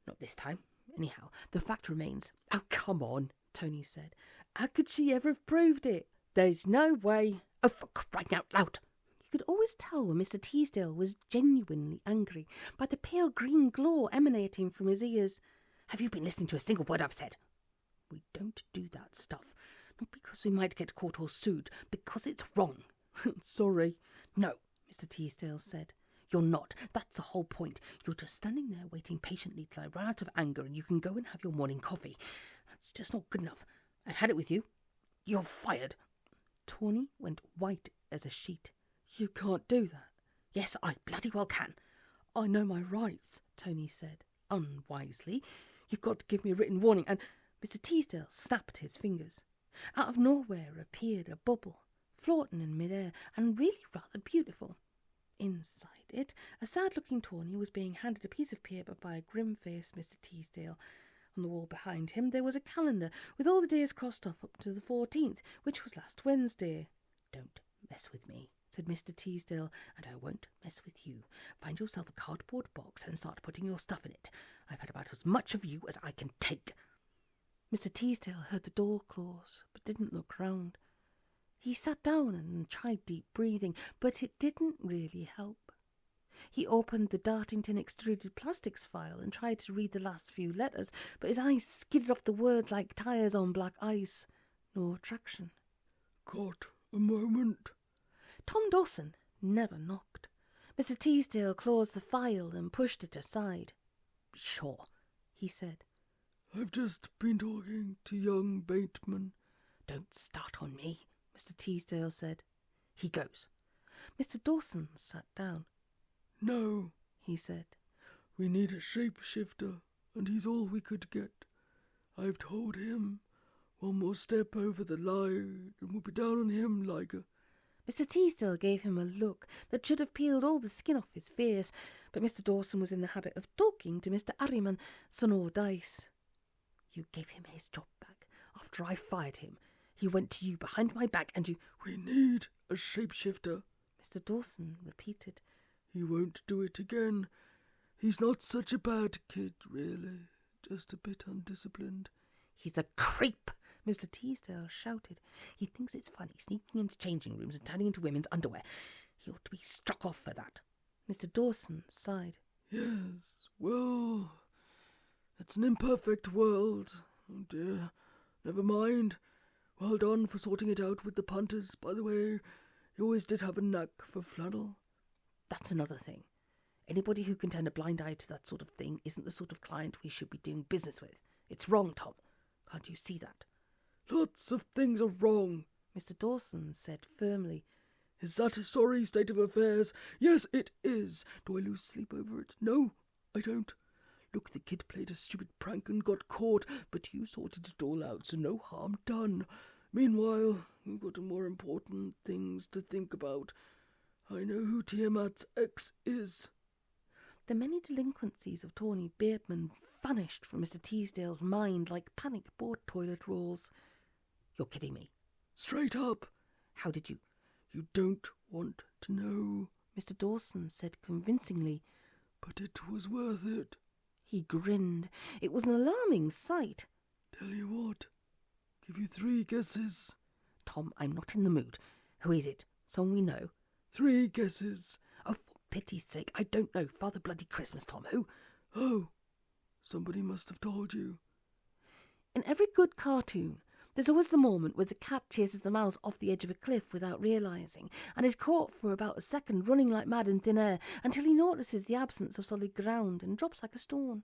Not this time. Anyhow, the fact remains—" "Oh, come on," Tony said. "How could she ever have proved it? There's no way." "Oh, for crying out loud!" You could always tell when Mr. Teasdale was genuinely angry by the pale green glow emanating from his ears. "Have you been listening to a single word I've said?" "We don't do that stuff. Not because we might get caught or sued, because it's wrong." Sorry. "No," Mr. Teasdale said. "You're not. That's the whole point. You're just standing there waiting patiently till I run out of anger and you can go and have your morning coffee. That's just not good enough. I've had it with you. You're fired." Tawny went white as a sheet. "You can't do that." "Yes, I bloody well can." "I know my rights," Tony said, unwisely. "You've got to give me a written warning," and Mr. Teasdale snapped his fingers. Out of nowhere appeared a bubble, floating in mid-air, and really rather beautiful. Inside it, a sad-looking Tawny was being handed a piece of paper by a grim-faced Mr. Teasdale. On the wall behind him there was a calendar with all the days crossed off up to the 14th, which was last Wednesday. "Don't mess with me," said Mr. Teasdale, "and I won't mess with you. Find yourself a cardboard box and start putting your stuff in it. I've had about as much of you as I can take." Mr. Teasdale heard the door close, but didn't look round. He sat down and tried deep breathing, but it didn't really help. He opened the Dartington extruded plastics file and tried to read the last few letters, but his eyes skidded off the words like tyres on black ice. No traction. "Got a moment?" Tom Dawson never knocked. Mr. Teasdale closed the file and pushed it aside. "Sure," he said. "I've just been talking to young Bateman." "Don't start on me," Mr. Teasdale said. "He goes." Mr. Dawson sat down. "No," he said. "We need a shapeshifter, and he's all we could get. I've told him one more step over the line, and we'll be down on him like a—" Mr. Teasdale gave him a look that should have peeled all the skin off his face, but Mr. Dawson was in the habit of talking to Mr. Ahriman, so no dice. "You gave him his job back after I fired him. He went to you behind my back and you—" "We need a shapeshifter," Mr. Dawson repeated. "He won't do it again. He's not such a bad kid, really. Just a bit undisciplined." "He's a creep," Mr. Teasdale shouted. "He thinks it's funny sneaking into changing rooms and turning into women's underwear. He ought to be struck off for that." Mr. Dawson sighed. "Yes, well, it's an imperfect world. Oh dear, never mind. Well done for sorting it out with the punters, by the way. You always did have a knack for flannel." "That's another thing. Anybody who can turn a blind eye to that sort of thing isn't the sort of client we should be doing business with. It's wrong, Tom. Can't you see that?" "Lots of things are wrong," Mr. Dawson said firmly. "Is that a sorry state of affairs? Yes, it is. Do I lose sleep over it? No, I don't. Look, the kid played a stupid prank and got caught, but you sorted it all out, so no harm done. Meanwhile, we've got more important things to think about. I know who Tiamat's ex is." The many delinquencies of Tawny Bateman vanished from Mr. Teasdale's mind like panic-bought toilet rolls. "You're kidding me." "Straight up." "How did you—" "You don't want to know," Mr. Dawson said convincingly. "But it was worth it." He grinned. It was an alarming sight. "Tell you what, give you 3 guesses." "Tom, I'm not in the mood. Who is it? Someone we know?" 3 guesses. "Oh, for pity's sake, I don't know. Father Bloody Christmas, Tom. Who?" "Oh, somebody must have told you." In every good cartoon, there's always the moment where the cat chases the mouse off the edge of a cliff without realising, and is caught for about a second running like mad in thin air until he notices the absence of solid ground and drops like a stone.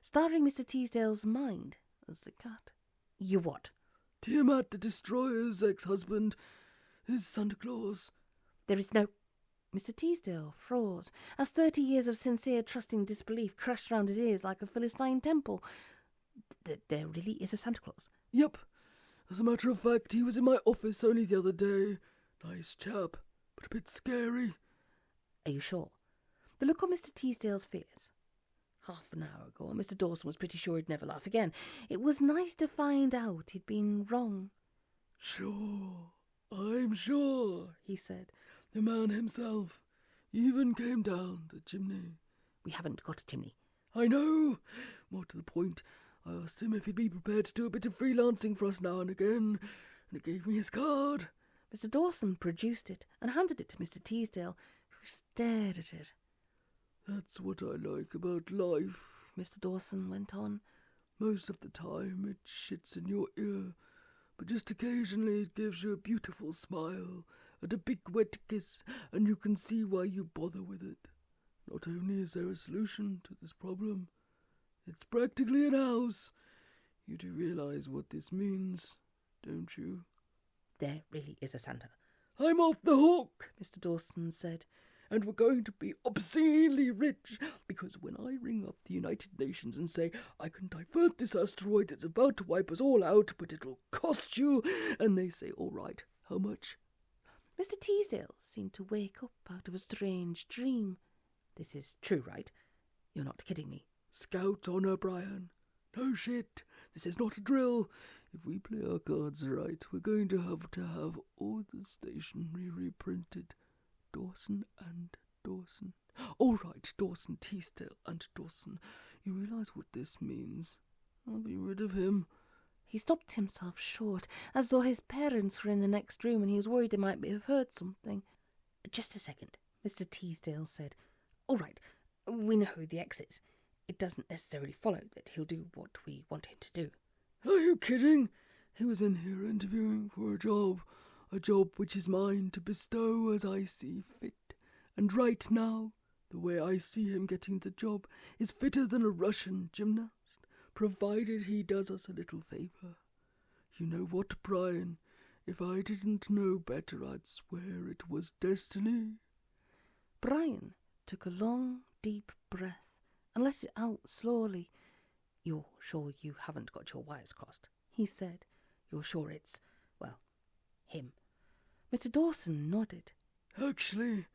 Starring Mr. Teasdale's mind as the cat. "You what?" "Tiamat the Destroyer's ex-husband is Santa Claus." "There is no—" Mr. Teasdale froze, as 30 years of sincere trusting disbelief crashed round his ears like a Philistine temple. There really is a Santa Claus?" "Yep. As a matter of fact, he was in my office only the other day. Nice chap, but a bit scary." "Are you sure?" The look on Mr. Teasdale's face. Half an hour ago, Mr. Dawson was pretty sure he'd never laugh again. It was nice to find out he'd been wrong. "Sure, I'm sure," he said. "The man himself even came down the chimney." "We haven't got a chimney." "I know. More to the point, I asked him if he'd be prepared to do a bit of freelancing for us now and again, and he gave me his card. Mr. Dawson produced it and handed it to Mr. Teasdale, who stared at it. "That's what I like about life," Mr. Dawson went on. "Most of the time it shits in your ear, but just occasionally it gives you a beautiful smile and a big wet kiss, and you can see why you bother with it. Not only is there a solution to this problem, it's practically an house. You do realize what this means, don't you?" "There really is a Santa." "I'm off the hook," Mr. Dawson said. "and we're going to be obscenely rich, because when I ring up the United Nations and say, I can divert this asteroid that's about to wipe us all out, but it'll cost you, and they say, all right, how much?" Mr. Teasdale seemed to wake up out of a strange dream. "This is true, right? You're not kidding me?" "Scout honour, Brian. No shit. This is not a drill. If we play our cards right, we're going to have all the stationery reprinted. Dawson and Dawson. All right, Dawson, Teasdale and Dawson. You realise what this means? I'll be rid of him." He stopped himself short, as though his parents were in the next room and he was worried they might have heard something. "Just a second," Mr. Teasdale said. "All right, we know who the ex is. It doesn't necessarily follow that he'll do what we want him to do." "Are you kidding? He was in here interviewing for a job which is mine to bestow as I see fit. And right now, the way I see him getting the job is fitter than a Russian gymnast, provided he does us a little favour. You know what, Brian? If I didn't know better, I'd swear it was destiny." Brian took a long, deep breath and let it out slowly. "You're sure you haven't got your wires crossed?" he said. "You're sure it's, well, him?" Mr. Dawson nodded. "Actually,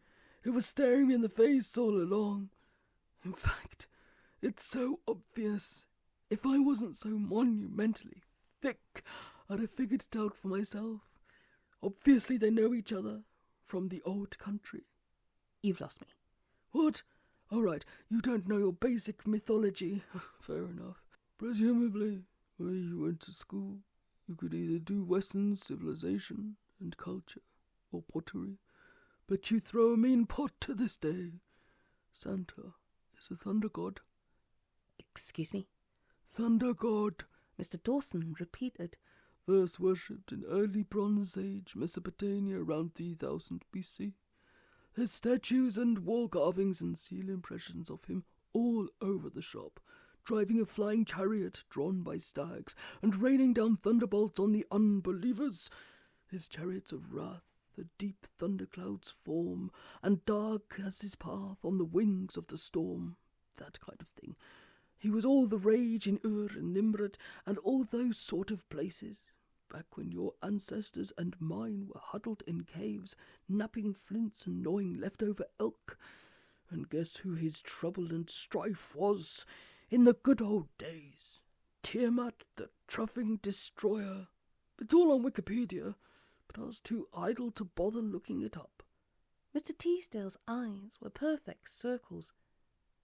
it was staring me in the face all along. In fact, it's so obvious. If I wasn't so monumentally thick, I'd have figured it out for myself. Obviously they know each other from the old country." "You've lost me." "What? All right, you don't know your basic mythology." "Fair enough. Presumably, where you went to school, you could either do Western civilization and culture, or pottery, but you throw a mean pot to this day. Santa is a thunder god." "Excuse me?" "Thunder god," Mr. Dawson repeated. "First worshipped in early Bronze Age Mesopotamia around 3000 BC. There's statues and wall carvings and seal impressions of him all over the shop, driving a flying chariot drawn by stags and raining down thunderbolts on the unbelievers. His chariots of wrath, the deep thunderclouds form, and dark as his path on the wings of the storm. That kind of thing. He was all the rage in Ur and Nimrod and all those sort of places, back when your ancestors and mine were huddled in caves, napping flints and gnawing leftover elk. And guess who his trouble and strife was in the good old days? Tiamat the Destroyer. It's all on Wikipedia, but I was too idle to bother looking it up." Mr. Teasdale's eyes were perfect circles.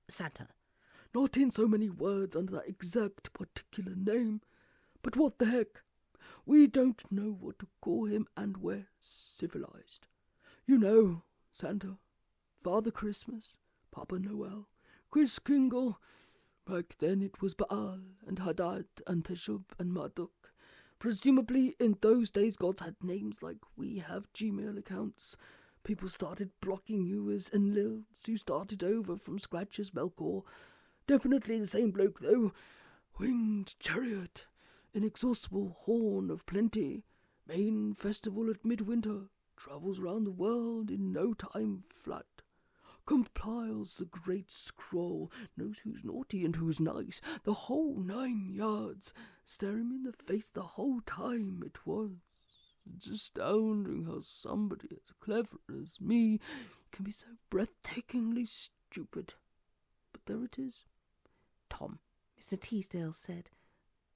"Santa?" "Not in so many words under that exact particular name. But what the heck? We don't know what to call him, and we're civilized. You know, Santa, Father Christmas, Papa Noel, Kris Kringle. Back then it was Baal and Hadad and Teshub and Marduk. Presumably in those days gods had names like we have Gmail accounts. People started blocking you as Enlils. You started over from scratch as Melkor. Definitely the same bloke, though. Winged chariot, inexhaustible horn of plenty, main festival at midwinter, travels round the world in no time flat. Compiles the great scroll, knows who's naughty and who's nice, the whole 9 yards, staring me in the face the whole time it was. It's astounding how somebody as clever as me can be so breathtakingly stupid. But there it is." "Tom," Mr. Teasdale said.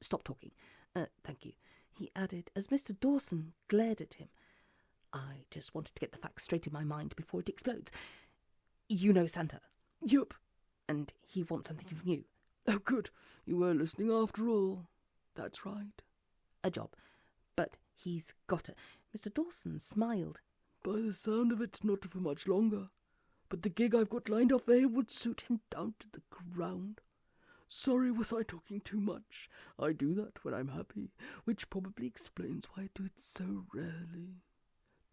"Stop talking. Thank you," he added, as Mr. Dawson glared at him. "I just wanted to get the facts straight in my mind before it explodes. You know Santa?" "Yup." "And he wants something from you?" "Oh, good. You were listening after all." "That's right." "A job. But he's got to. Mr. Dawson smiled. By the sound of it, not for much longer. But the gig I've got lined up there would suit him down to the ground. Sorry, was I talking too much? I do that when I'm happy, which probably explains why I do it so rarely.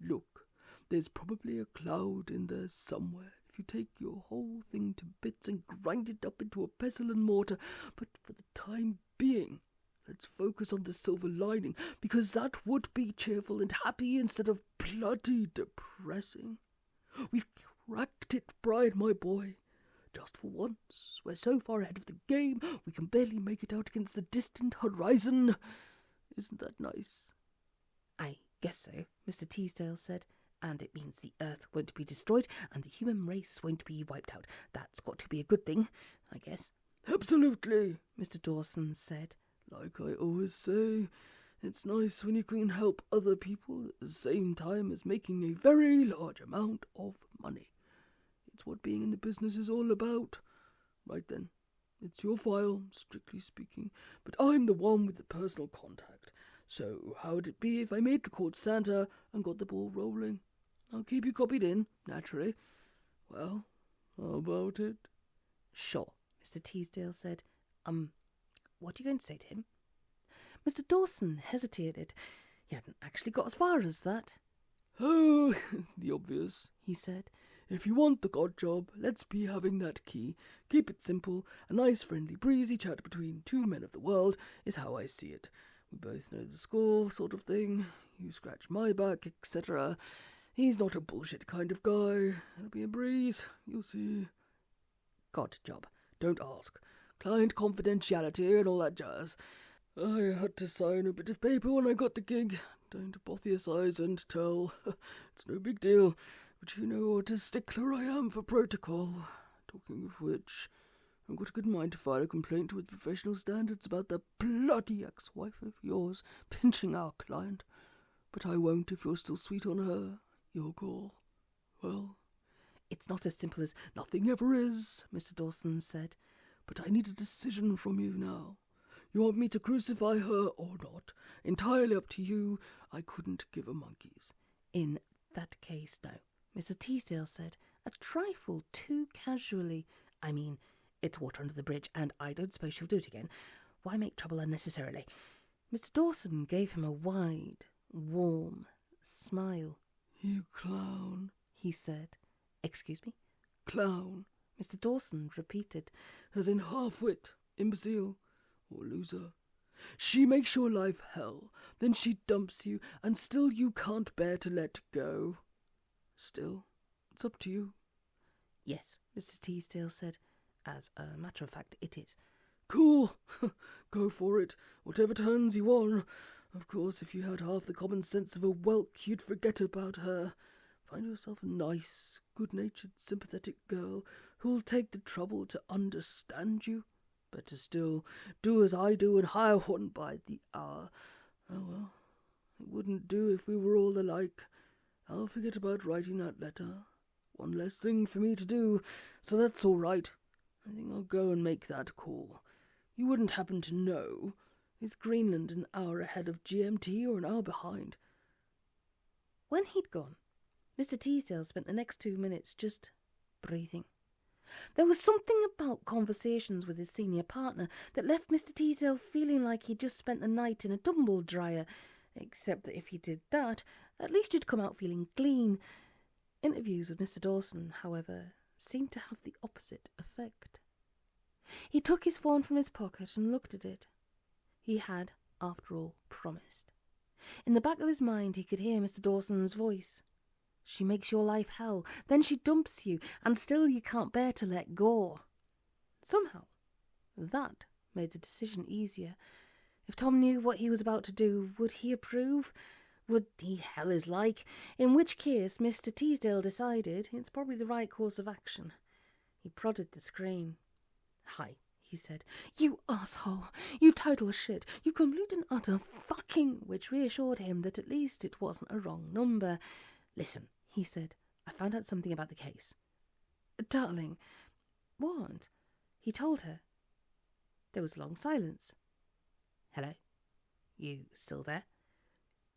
Look, there's probably a cloud in there somewhere if you take your whole thing to bits and grind it up into a pestle and mortar, but for the time being, let's focus on the silver lining, because that would be cheerful and happy instead of bloody depressing. We've cracked it, Brian, my boy. Just for once, we're so far ahead of the game, we can barely make it out against the distant horizon. Isn't that nice? I guess so, Mr. Teasdale said. And it means the Earth won't be destroyed and the human race won't be wiped out. That's got to be a good thing, I guess. Absolutely, Mr. Dawson said. Like I always say, it's nice when you can help other people at the same time as making a very large amount of money. It's what being in the business is all about. Right then, it's your file, strictly speaking, but I'm the one with the personal contact. So how would it be if I made the call to Santa and got the ball rolling? I'll keep you copied in, naturally. Well, how about it? Sure, Mr. Teasdale said. What are you going to say to him? Mr. Dawson hesitated. He hadn't actually got as far as that. Oh, the obvious, he said. If you want the god job, let's be having that key. Keep it simple. A nice, friendly, breezy chat between two men of the world is how I see it. We both know the score, sort of thing. You scratch my back, etc. He's not a bullshit kind of guy. It'll be a breeze, you'll see. God job. Don't ask. Client confidentiality and all that jazz. I had to sign a bit of paper when I got the gig. Don't apotheosize and tell. It's no big deal. But you know what a stickler I am for protocol. Talking of which, I've got a good mind to file a complaint with professional standards about that bloody ex-wife of yours pinching our client. But I won't if you're still sweet on her. Your call. Well, it's not as simple as... Nothing ever is, Mr. Dawson said. But I need a decision from you now. You want me to crucify her or not? Entirely up to you. I couldn't give a monkey's. In that case, no, Mr. Teasdale said, a trifle too casually. I mean, it's water under the bridge, and I don't suppose she'll do it again. Why make trouble unnecessarily? Mr. Dawson gave him a wide, warm smile. You clown, he said. Excuse me? Clown, Mr. Dawson repeated. As in half-wit, imbecile, or loser. She makes your life hell, then she dumps you, and still you can't bear to let go. Still, it's up to you. Yes, Mr. Teasdale said. As a matter of fact, it is. Cool. Go for it. Whatever turns you on. Of course, if you had half the common sense of a whelk, you'd forget about her. Find yourself a nice, good-natured, sympathetic girl who'll take the trouble to understand you. Better still, do as I do and hire one by the hour. Oh well, it wouldn't do if we were all alike. I'll forget about writing that letter. One less thing for me to do, so that's all right. I think I'll go and make that call. You wouldn't happen to know, is Greenland an hour ahead of GMT or an hour behind? When he'd gone, Mr. Teasdale spent the next 2 minutes just breathing. There was something about conversations with his senior partner that left Mr. Teasdale feeling like he'd just spent the night in a tumble dryer, except that if he did that, at least he'd come out feeling clean. Interviews with Mr. Dawson, however, seemed to have the opposite effect. He took his phone from his pocket and looked at it. He had, after all, promised. In the back of his mind he could hear Mr. Dawson's voice. She makes your life hell, then she dumps you, and still you can't bear to let go. Somehow, that made the decision easier. If Tom knew what he was about to do, would he approve? Would he hell his like? In which case, Mr. Teasdale decided it's probably the right course of action. He prodded the screen. Hi, he said. You asshole! You total shit! You complete and utter fucking... Which reassured him that at least it wasn't a wrong number. Listen, he said. I found out something about the case. Darling. What? He told her. There was a long silence. Hello? You still there?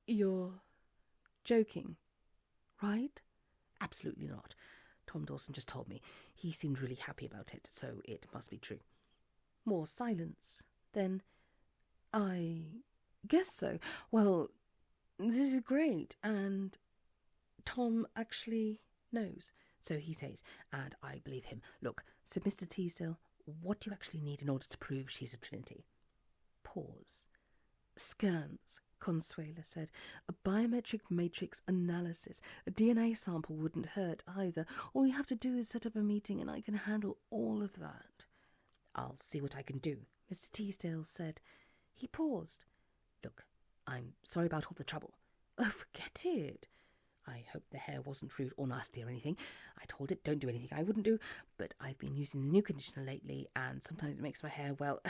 You're joking, right? Absolutely not. Tom Dawson just told me. He seemed really happy about it, so it must be true. More silence. Then, I guess so. Well, this is great, and Tom actually knows. So he says, and I believe him. Look, said Mr. Teasdale, what do you actually need in order to prove she's a Trinity? Pause. Scans, Consuela said. A biometric matrix analysis. A DNA sample wouldn't hurt either. All you have to do is set up a meeting and I can handle all of that. I'll see what I can do, Mr. Teasdale said. He paused. Look, I'm sorry about all the trouble. Oh, forget it. I hope the hair wasn't rude or nasty or anything. I told it don't do anything I wouldn't do, but I've been using the new conditioner lately and sometimes it makes my hair, well,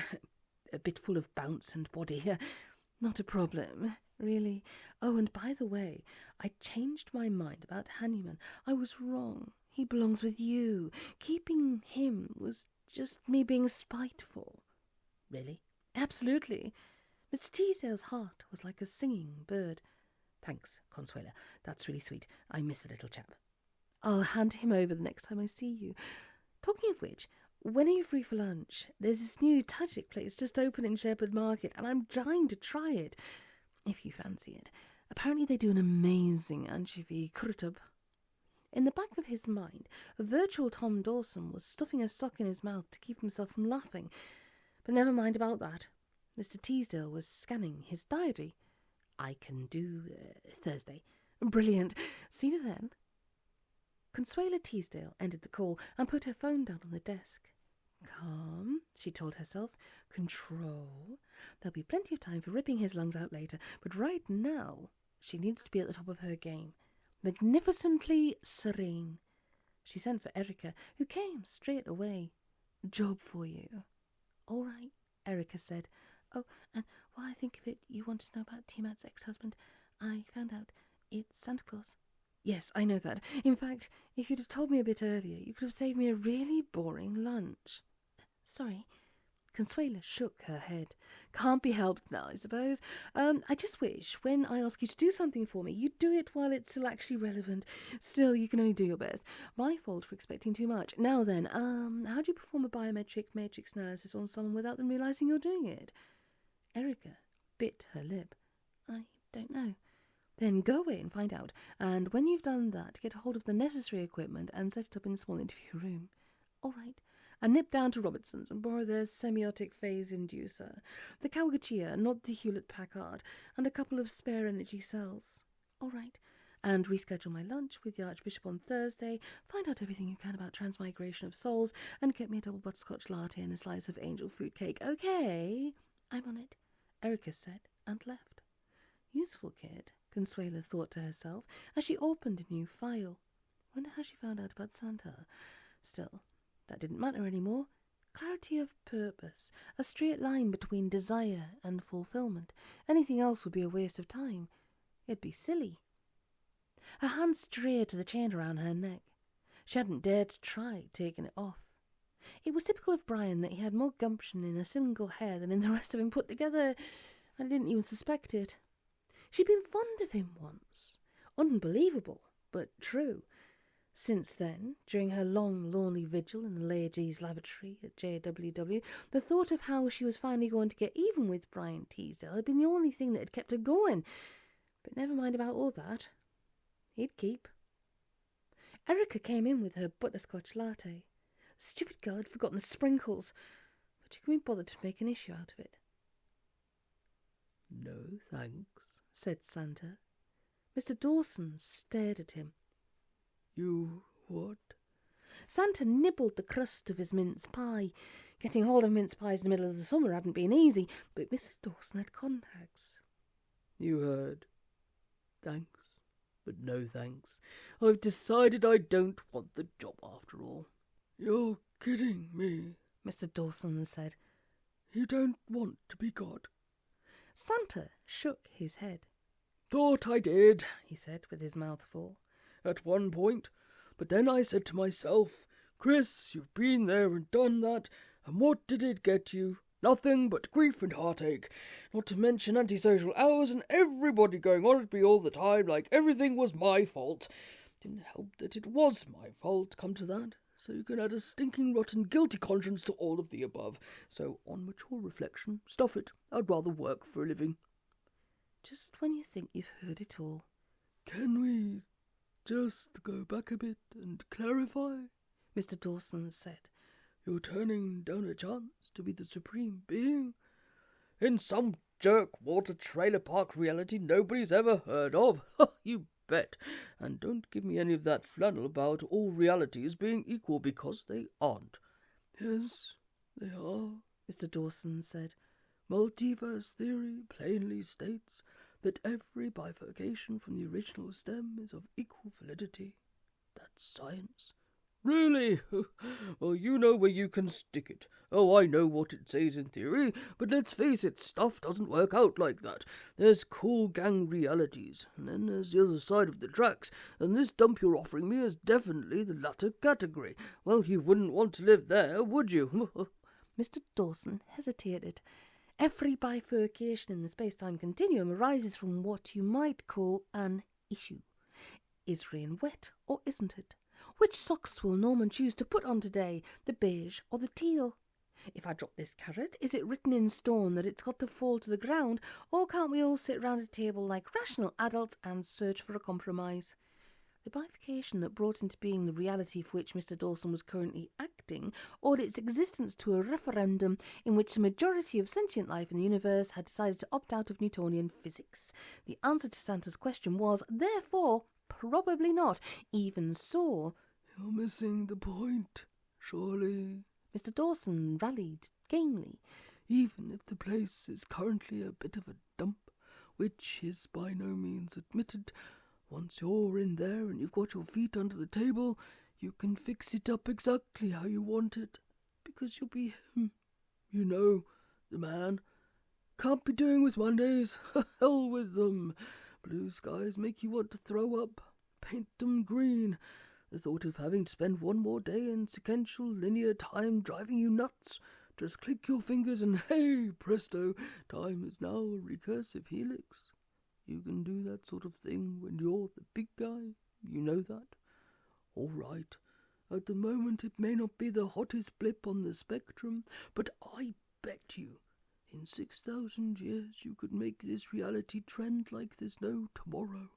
a bit full of bounce and body. Not a problem, really. Oh, and by the way, I changed my mind about Ahriman. I was wrong. He belongs with you. Keeping him was just me being spiteful. Really? Absolutely. Mr. Teasdale's heart was like a singing bird. Thanks, Consuela. That's really sweet. I miss the little chap. I'll hand him over the next time I see you. Talking of which, when are you free for lunch? There's this new tajik place just open in Shepherd Market, and I'm dying to try it, if you fancy it. Apparently they do an amazing anchovy kurtab. In the back of his mind, a virtual Tom Dawson was stuffing a sock in his mouth to keep himself from laughing. But never mind about that. Mr. Teasdale was scanning his diary. I can do Thursday. Brilliant. See you then. Consuela Teasdale ended the call and put her phone down on the desk. Calm, she told herself. Control. There'll be plenty of time for ripping his lungs out later, but right now she needed to be at the top of her game. Magnificently serene. She sent for Erica, who came straight away. Job for you. All right, Erica said. Oh, and while I think of it, you want to know about Tiamat's ex-husband? I found out it's Santa Claus. Yes, I know that. In fact, if you'd have told me a bit earlier, you could have saved me a really boring lunch. Sorry. Consuela shook her head. Can't be helped now, I suppose. I just wish, when I ask you to do something for me, you'd do it while it's still actually relevant. Still, you can only do your best. My fault for expecting too much. Now then, how do you perform a biometric matrix analysis on someone without them realising you're doing it? Erica bit her lip. I don't know. Then go away and find out. And when you've done that, get a hold of the necessary equipment and set it up in a small interview room. All right. And nip down to Robertson's and borrow their semiotic phase inducer, the Kawagachia, not the Hewlett-Packard, and a couple of spare energy cells. All right. And reschedule my lunch with the Archbishop on Thursday, find out everything you can about transmigration of souls, and get me a double butterscotch latte and a slice of angel food cake. Okay? I'm on it, Erica said, and left. Useful kid, Consuela thought to herself, as she opened a new file. Wonder how she found out about Santa. Still, that didn't matter anymore. Clarity of purpose, a straight line between desire and fulfillment. Anything else would be a waste of time. It'd be silly. Her hand strayed to the chain around her neck. She hadn't dared to try taking it off. It was typical of Brian that he had more gumption in a single hair than in the rest of him put together, and didn't even suspect it. She'd been fond of him once. Unbelievable, but true. Since then, during her long, lonely vigil in the ladies' lavatory at JWW, the thought of how she was finally going to get even with Brian Teasdale had been the only thing that had kept her going. But never mind about all that. He'd keep. Erica came in with her butterscotch latte. The stupid girl had forgotten the sprinkles, but she couldn't be bothered to make an issue out of it. No, thanks, said Santa. Mr. Dawson stared at him. You what? Santa nibbled the crust of his mince pie. Getting hold of mince pies in the middle of the summer hadn't been easy, but Mr. Dawson had contacts. You heard. Thanks, but no thanks. I've decided I don't want the job after all. You're kidding me, Mr. Dawson said. You don't want to be God. Santa shook his head. Thought I did, he said with his mouth full. At one point, but then I said to myself, Chris, you've been there and done that, and what did it get you? Nothing but grief and heartache, not to mention antisocial hours and everybody going on at me all the time like everything was my fault. Didn't help that it was my fault, come to that. So you can add a stinking, rotten, guilty conscience to all of the above. So, on mature reflection, stuff it. I'd rather work for a living. Just when you think you've heard it all. Can we just go back a bit and clarify? Mr. Dawson said. You're turning down a chance to be the supreme being in some jerk-water trailer park reality nobody's ever heard of. You bet. And don't give me any of that flannel about all realities being equal, because they aren't. Yes, they are, Mr. Dawson said. Multiverse theory plainly states that every bifurcation from the original stem is of equal validity. That's science. Really? Well, you know where you can stick it. Oh, I know what it says in theory, but let's face it, stuff doesn't work out like that. There's cool gang realities, and then there's the other side of the tracks, and this dump you're offering me is definitely the latter category. Well, you wouldn't want to live there, would you? Mr. Dawson hesitated. Every bifurcation in the space-time continuum arises from what you might call an issue. Is rain wet or isn't it? Which socks will Norman choose to put on today, the beige or the teal? If I drop this carrot, is it written in stone that it's got to fall to the ground, or can't we all sit round a table like rational adults and search for a compromise? The bifurcation that brought into being the reality for which Mr. Dawson was currently acting owed its existence to a referendum in which the majority of sentient life in the universe had decided to opt out of Newtonian physics. The answer to Santa's question was, therefore, probably not. Even so... You're missing the point, surely. Mr. Dawson rallied gamely. Even if the place is currently a bit of a dump, which is by no means admitted, once you're in there and you've got your feet under the table, you can fix it up exactly how you want it, because you'll be him. You know, the man. Can't be doing with Mondays. Hell with them. Blue skies make you want to throw up. Paint them green. The thought of having to spend one more day in sequential linear time driving you nuts. Just click your fingers and hey, presto, time is now a recursive helix. You can do that sort of thing when you're the big guy. You know that? All right. At the moment it may not be the hottest blip on the spectrum, but I bet you in 6,000 years you could make this reality trend like there's no tomorrow,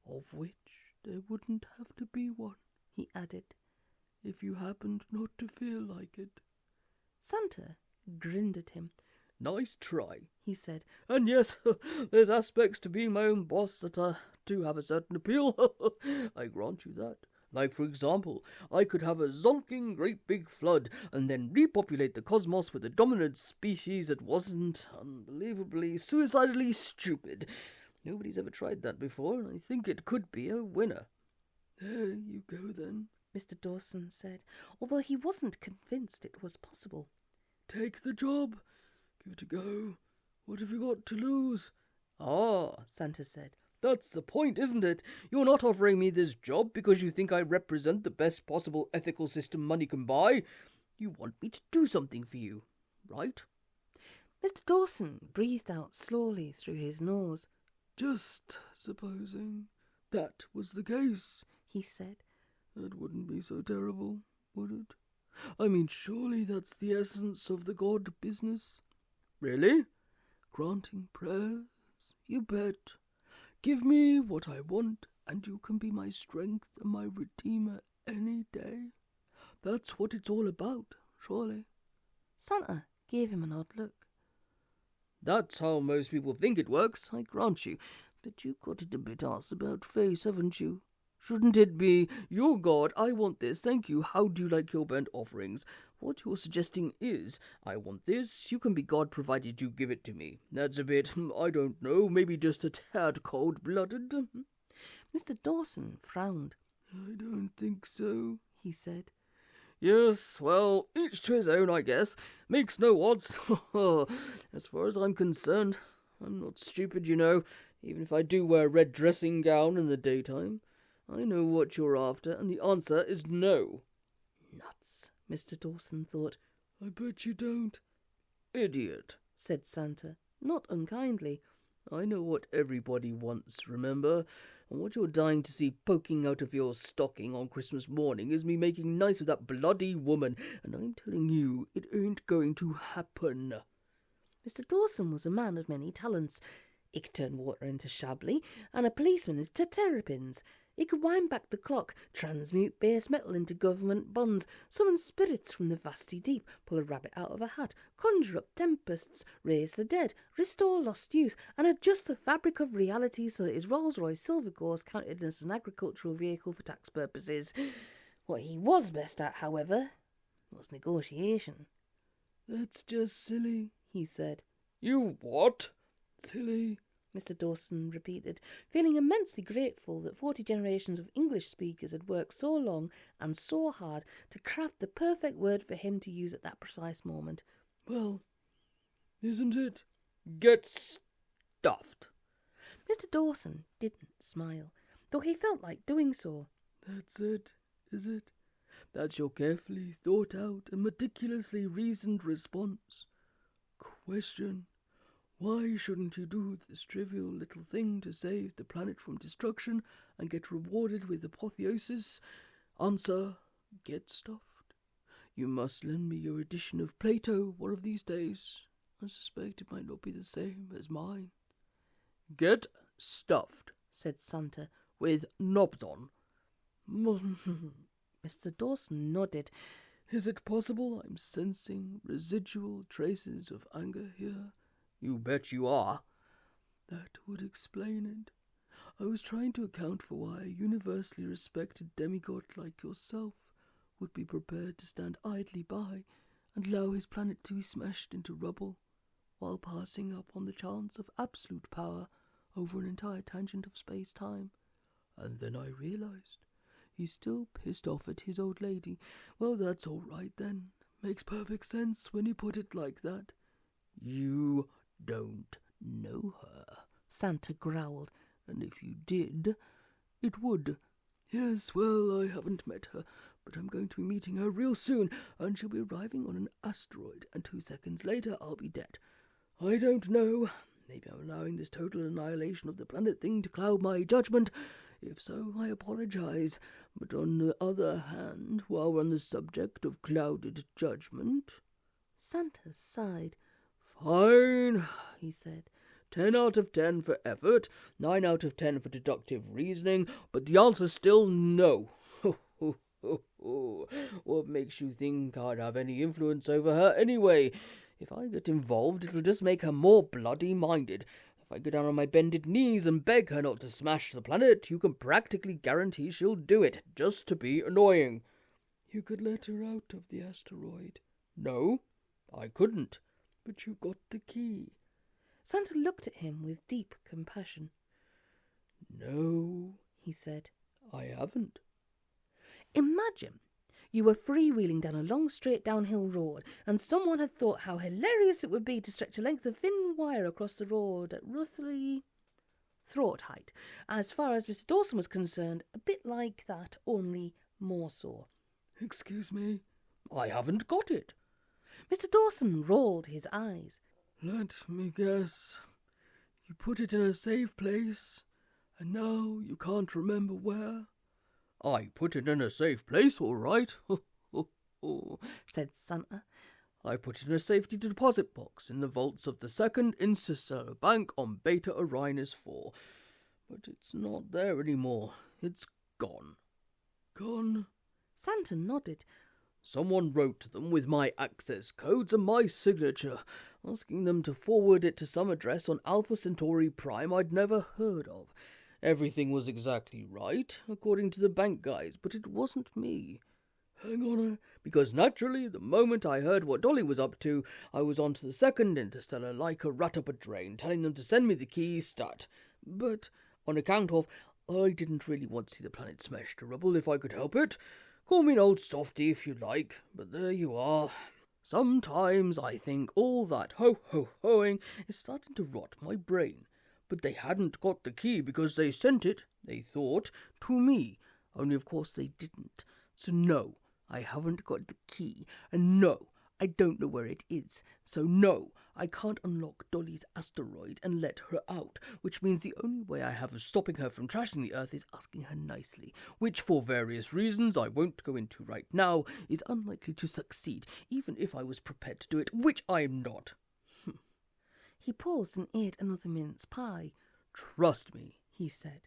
of which there wouldn't have to be one, he added, if you happened not to feel like it. Santa grinned at him. Nice try, he said. And yes, there's aspects to being my own boss that do have a certain appeal. I grant you that. Like, for example, I could have a zonking great big flood and then repopulate the cosmos with a dominant species that wasn't unbelievably, suicidally stupid. Nobody's ever tried that before, and I think it could be a winner. There you go, then, Mr. Dawson said, although he wasn't convinced it was possible. Take the job. Give it a go. What have you got to lose? Ah, Santa said. That's the point, isn't it? You're not offering me this job because you think I represent the best possible ethical system money can buy. You want me to do something for you, right? Mr. Dawson breathed out slowly through his nose. Just supposing that was the case, he said. That wouldn't be so terrible, would it? I mean, surely that's the essence of the God business. Really? Granting prayers? You bet. Give me what I want, and you can be my strength and my redeemer any day. That's what it's all about, surely. Santa gave him an odd look. That's how most people think it works, I grant you. But you've got it a bit arse-about-face, haven't you? Shouldn't it be, your God, I want this, thank you, how do you like your burnt offerings? What you're suggesting is, I want this, you can be God provided you give it to me. That's a bit, I don't know, maybe just a tad cold-blooded. Mr. Dawson frowned. I don't think so, he said. Yes, well, each to his own, I guess. Makes no odds. As far as I'm concerned, I'm not stupid, you know, even if I do wear a red dressing gown in the daytime. I know what you're after, and the answer is no. Nuts, Mr. Dawson thought. I bet you don't. Idiot, said Santa, not unkindly. I know what everybody wants, remember? And what you're dying to see poking out of your stocking on Christmas morning is me making nice with that bloody woman, and I'm telling you, it ain't going to happen. Mr. Dawson was a man of many talents. He could turn water into Chablis and a policeman into terrapins. He could wind back the clock, transmute base metal into government bonds, summon spirits from the vasty deep, pull a rabbit out of a hat, conjure up tempests, raise the dead, restore lost youth, and adjust the fabric of reality so that his Rolls-Royce Silver Ghost counted as an agricultural vehicle for tax purposes. What he was best at, however, was negotiation. That's just silly, he said. You what? Silly, Mr. Dawson repeated, feeling immensely grateful that 40 generations of English speakers had worked so long and so hard to craft the perfect word for him to use at that precise moment. Well, isn't it? Get stuffed. Mr. Dawson didn't smile, though he felt like doing so. That's it, is it? That's your carefully thought out and meticulously reasoned response. Question. Why shouldn't you do this trivial little thing to save the planet from destruction and get rewarded with apotheosis? Answer, get stuffed. You must lend me your edition of Plato one of these days. I suspect it might not be the same as mine. Get stuffed, said Santa, with knobs on. Mr. Dawson nodded. Is it possible I'm sensing residual traces of anger here? You bet you are. That would explain it. I was trying to account for why a universally respected demigod like yourself would be prepared to stand idly by and allow his planet to be smashed into rubble, while passing up on the chance of absolute power over an entire tangent of space-time. And then I realized he's still pissed off at his old lady. Well, that's all right then. Makes perfect sense when you put it like that. You don't know her, Santa growled. And if you did, it would. Yes, well, I haven't met her, but I'm going to be meeting her real soon, and she'll be arriving on an asteroid, and 2 seconds later I'll be dead. I don't know. Maybe I'm allowing this total annihilation of the planet thing to cloud my judgment. If so, I apologize. But on the other hand, while we're on the subject of clouded judgment... Santa sighed. Fine, he said. 10 out of 10 for effort, 9 out of 10 for deductive reasoning, but the answer's still no. What makes you think I'd have any influence over her anyway? If I get involved, it'll just make her more bloody-minded. If I go down on my bended knees and beg her not to smash the planet, you can practically guarantee she'll do it, just to be annoying. You could let her out of the asteroid. No, I couldn't. But you got the key. Santa looked at him with deep compassion. No, he said, I haven't. Imagine you were freewheeling down a long straight downhill road and someone had thought how hilarious it would be to stretch a length of thin wire across the road at roughly throat height. As far as Mr. Dawson was concerned, a bit like that, only more so. Excuse me, I haven't got it. Mr. Dawson rolled his eyes. Let me guess. You put it in a safe place, and now you can't remember where? I put it in a safe place, all right, said Santa. I put it in a safety deposit box in the vaults of the Second Interstellar Bank on Beta Orionis 4. But it's not there anymore. It's gone. Gone? Santa nodded. Someone wrote them with my access codes and my signature, asking them to forward it to some address on Alpha Centauri Prime I'd never heard of. Everything was exactly right, according to the bank guys, but it wasn't me. Hang on, because naturally, the moment I heard what Dolly was up to, I was on to the Second Interstellar like a rat up a drain, telling them to send me the key stat. But, on account of, I didn't really want to see the planet smashed to rubble if I could help it. Call me an old softy if you like, but there you are. Sometimes I think all that ho-ho-hoing is starting to rot my brain. But they hadn't got the key because they sent it, they thought, to me. Only of course they didn't. So no, I haven't got the key. And no, I don't know where it is, so no, I can't unlock Dolly's asteroid and let her out, which means the only way I have of stopping her from trashing the Earth is asking her nicely, which for various reasons I won't go into right now is unlikely to succeed, even if I was prepared to do it, which I'm not. He paused and ate another mince pie. Trust me, he said.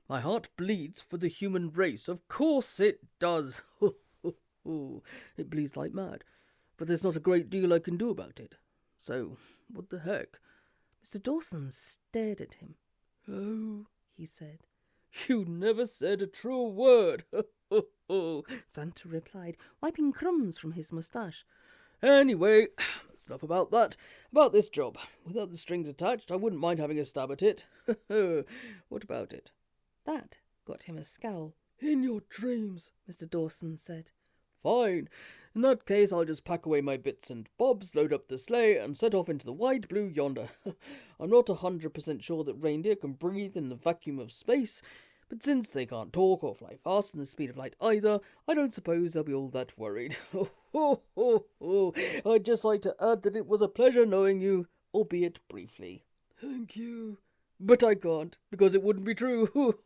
My heart bleeds for the human race. Of course it does. It bleeds like mad. But there's not a great deal I can do about it. So, what the heck? Mr. Dawson stared at him. Oh, he said. You never said a true word. Santa replied, wiping crumbs from his moustache. Anyway, that's enough about that. About this job. Without the strings attached, I wouldn't mind having a stab at it. What about it? That got him a scowl. In your dreams, Mr. Dawson said. Fine. In that case, I'll just pack away my bits and bobs, load up the sleigh, and set off into the wide blue yonder. I'm not 100% sure that reindeer can breathe in the vacuum of space, but since they can't talk or fly fast in the speed of light either, I don't suppose they'll be all that worried. I'd just like to add that it was a pleasure knowing you, albeit briefly. Thank you. But I can't, because it wouldn't be true.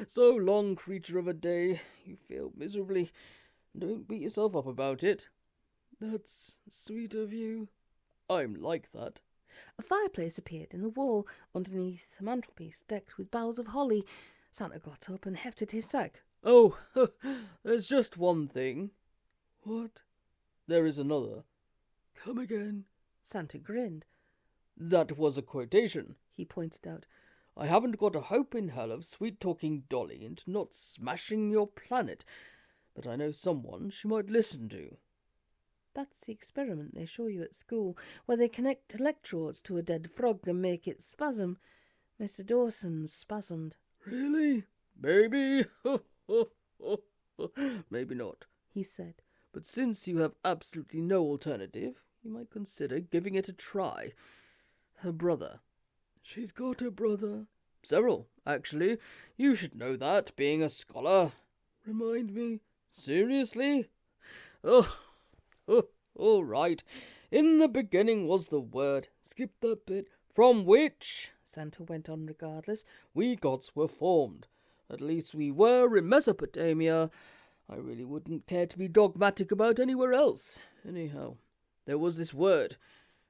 So long, creature of a day. You failed miserably. Don't beat yourself up about it. That's sweet of you. I'm like that. A fireplace appeared in the wall underneath the mantelpiece, decked with boughs of holly. Santa got up and hefted his sack. Oh, there's just one thing. What? There is another. Come again. Santa grinned. That was a quotation, he pointed out. I haven't got a hope in hell of sweet-talking Dolly into not smashing your planet, but I know someone she might listen to. That's the experiment they show you at school, where they connect electrodes to a dead frog and make it spasm. Mr. Dawson spasmed. Really? Maybe? Maybe not, he said. But since you have absolutely no alternative, you might consider giving it a try. Her brother. She's got a brother. Several, actually. You should know that, being a scholar. Remind me. Seriously? Oh, all right. In the beginning was the Word. Skip that bit. From which, Santa went on regardless, we gods were formed. At least we were in Mesopotamia. I really wouldn't care to be dogmatic about anywhere else. Anyhow, there was this Word,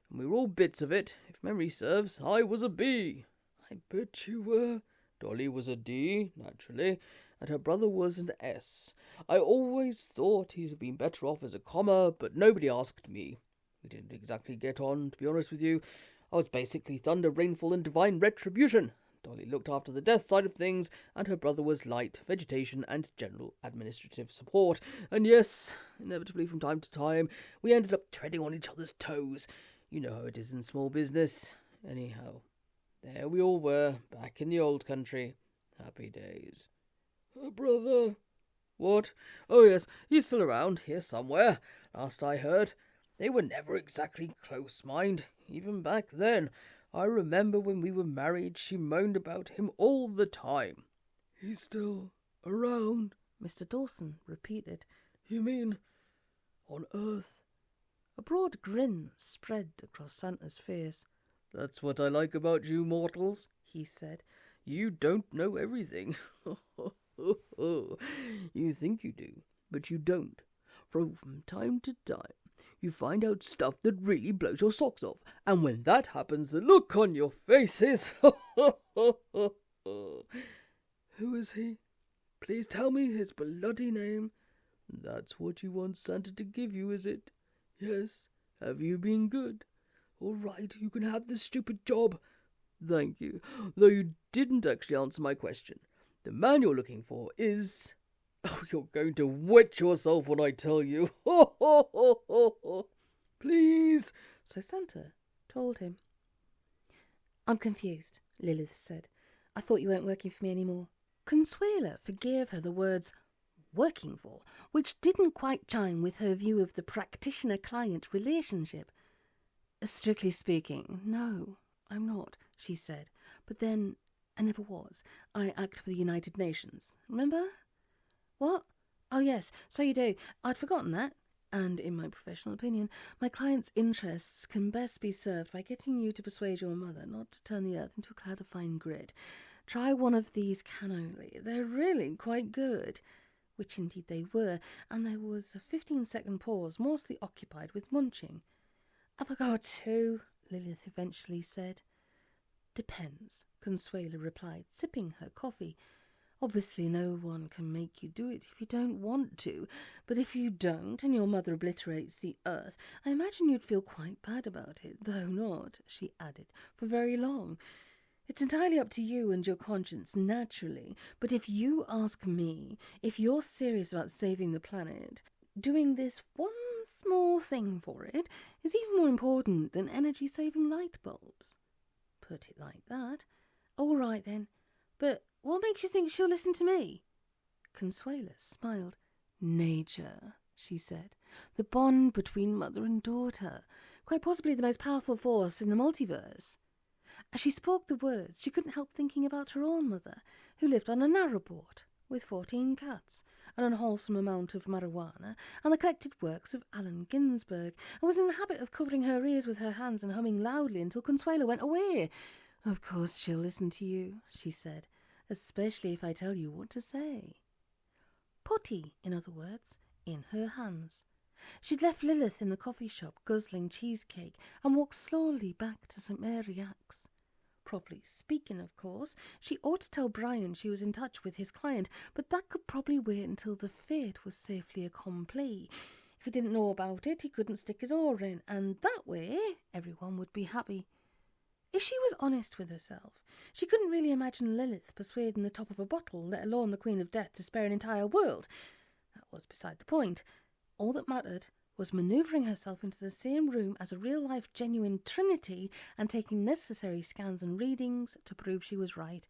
and we were all bits of it. If memory serves, I was a B. I bet you were. Dolly was a D, naturally, and her brother was an S. I always thought he'd have been better off as a comma, but nobody asked me. We didn't exactly get on, to be honest with you. I was basically thunder, rainfall, and divine retribution. Dolly looked after the death side of things, and her brother was light, vegetation, and general administrative support. And yes, inevitably from time to time, we ended up treading on each other's toes. You know how it is in small business. Anyhow, there we all were, back in the old country. Happy days. Her brother? What? Oh yes, he's still around, here somewhere, last I heard. They were never exactly close, mind, even back then. I remember when we were married, she moaned about him all the time. He's still around? Mr. Dawson repeated. You mean on Earth? A broad grin spread across Santa's face. That's what I like about you mortals, he said. You don't know everything. You think you do, but you don't. From time to time, you find out stuff that really blows your socks off. And when that happens, the look on your faces. Who is he? Please tell me his bloody name. That's what you want Santa to give you, is it? Yes. Have you been good? All right, you can have this stupid job. Thank you. Though you didn't actually answer my question. The man you're looking for is... Oh, you're going to wet yourself when I tell you. Please. So Santa told him. I'm confused, Lilith said. I thought you weren't working for me anymore. Consuela forgave her the words working for, which didn't quite chime with her view of the practitioner-client relationship. Strictly speaking, no, I'm not, she said. But then, I never was. I act for the United Nations. Remember? What? Oh, yes, so you do. I'd forgotten that. And in my professional opinion, my client's interests can best be served by getting you to persuade your mother not to turn the earth into a cloud of fine grit. Try one of these cannoli. They're really quite good. Which indeed they were, and there was a 15-second pause, mostly occupied with munching. Have I got two? Lilith eventually said. Depends, Consuela replied, sipping her coffee. Obviously no one can make you do it if you don't want to, but if you don't and your mother obliterates the earth, I imagine you'd feel quite bad about it, though not, she added, for very long. It's entirely up to you and your conscience, naturally, but if you ask me, if you're serious about saving the planet, doing this one small thing for it is even more important than energy-saving light bulbs. Put it like that. All right then, but what makes you think she'll listen to me? Consuela smiled. Nature, she said. The bond between mother and daughter. Quite possibly the most powerful force in the multiverse. As she spoke the words, she couldn't help thinking about her own mother, who lived on a narrowboat with 14 cats, an unwholesome amount of marijuana, and the collected works of Allen Ginsberg, and was in the habit of covering her ears with her hands and humming loudly until Consuela went away. Of course she'll listen to you, she said, especially if I tell you what to say. Putty, in other words, in her hands. She'd left Lilith in the coffee shop guzzling cheesecake and walked slowly back to St. Mary Axe. Properly speaking, of course, she ought to tell Brian she was in touch with his client, but that could probably wait until the fate was safely accompli. If he didn't know about it, he couldn't stick his oar in, and that way everyone would be happy. If she was honest with herself, she couldn't really imagine Lilith persuading the top of a bottle, let alone the Queen of Death, to spare an entire world. That was beside the point. All that mattered was manoeuvring herself into the same room as a real-life genuine Trinity and taking necessary scans and readings to prove she was right.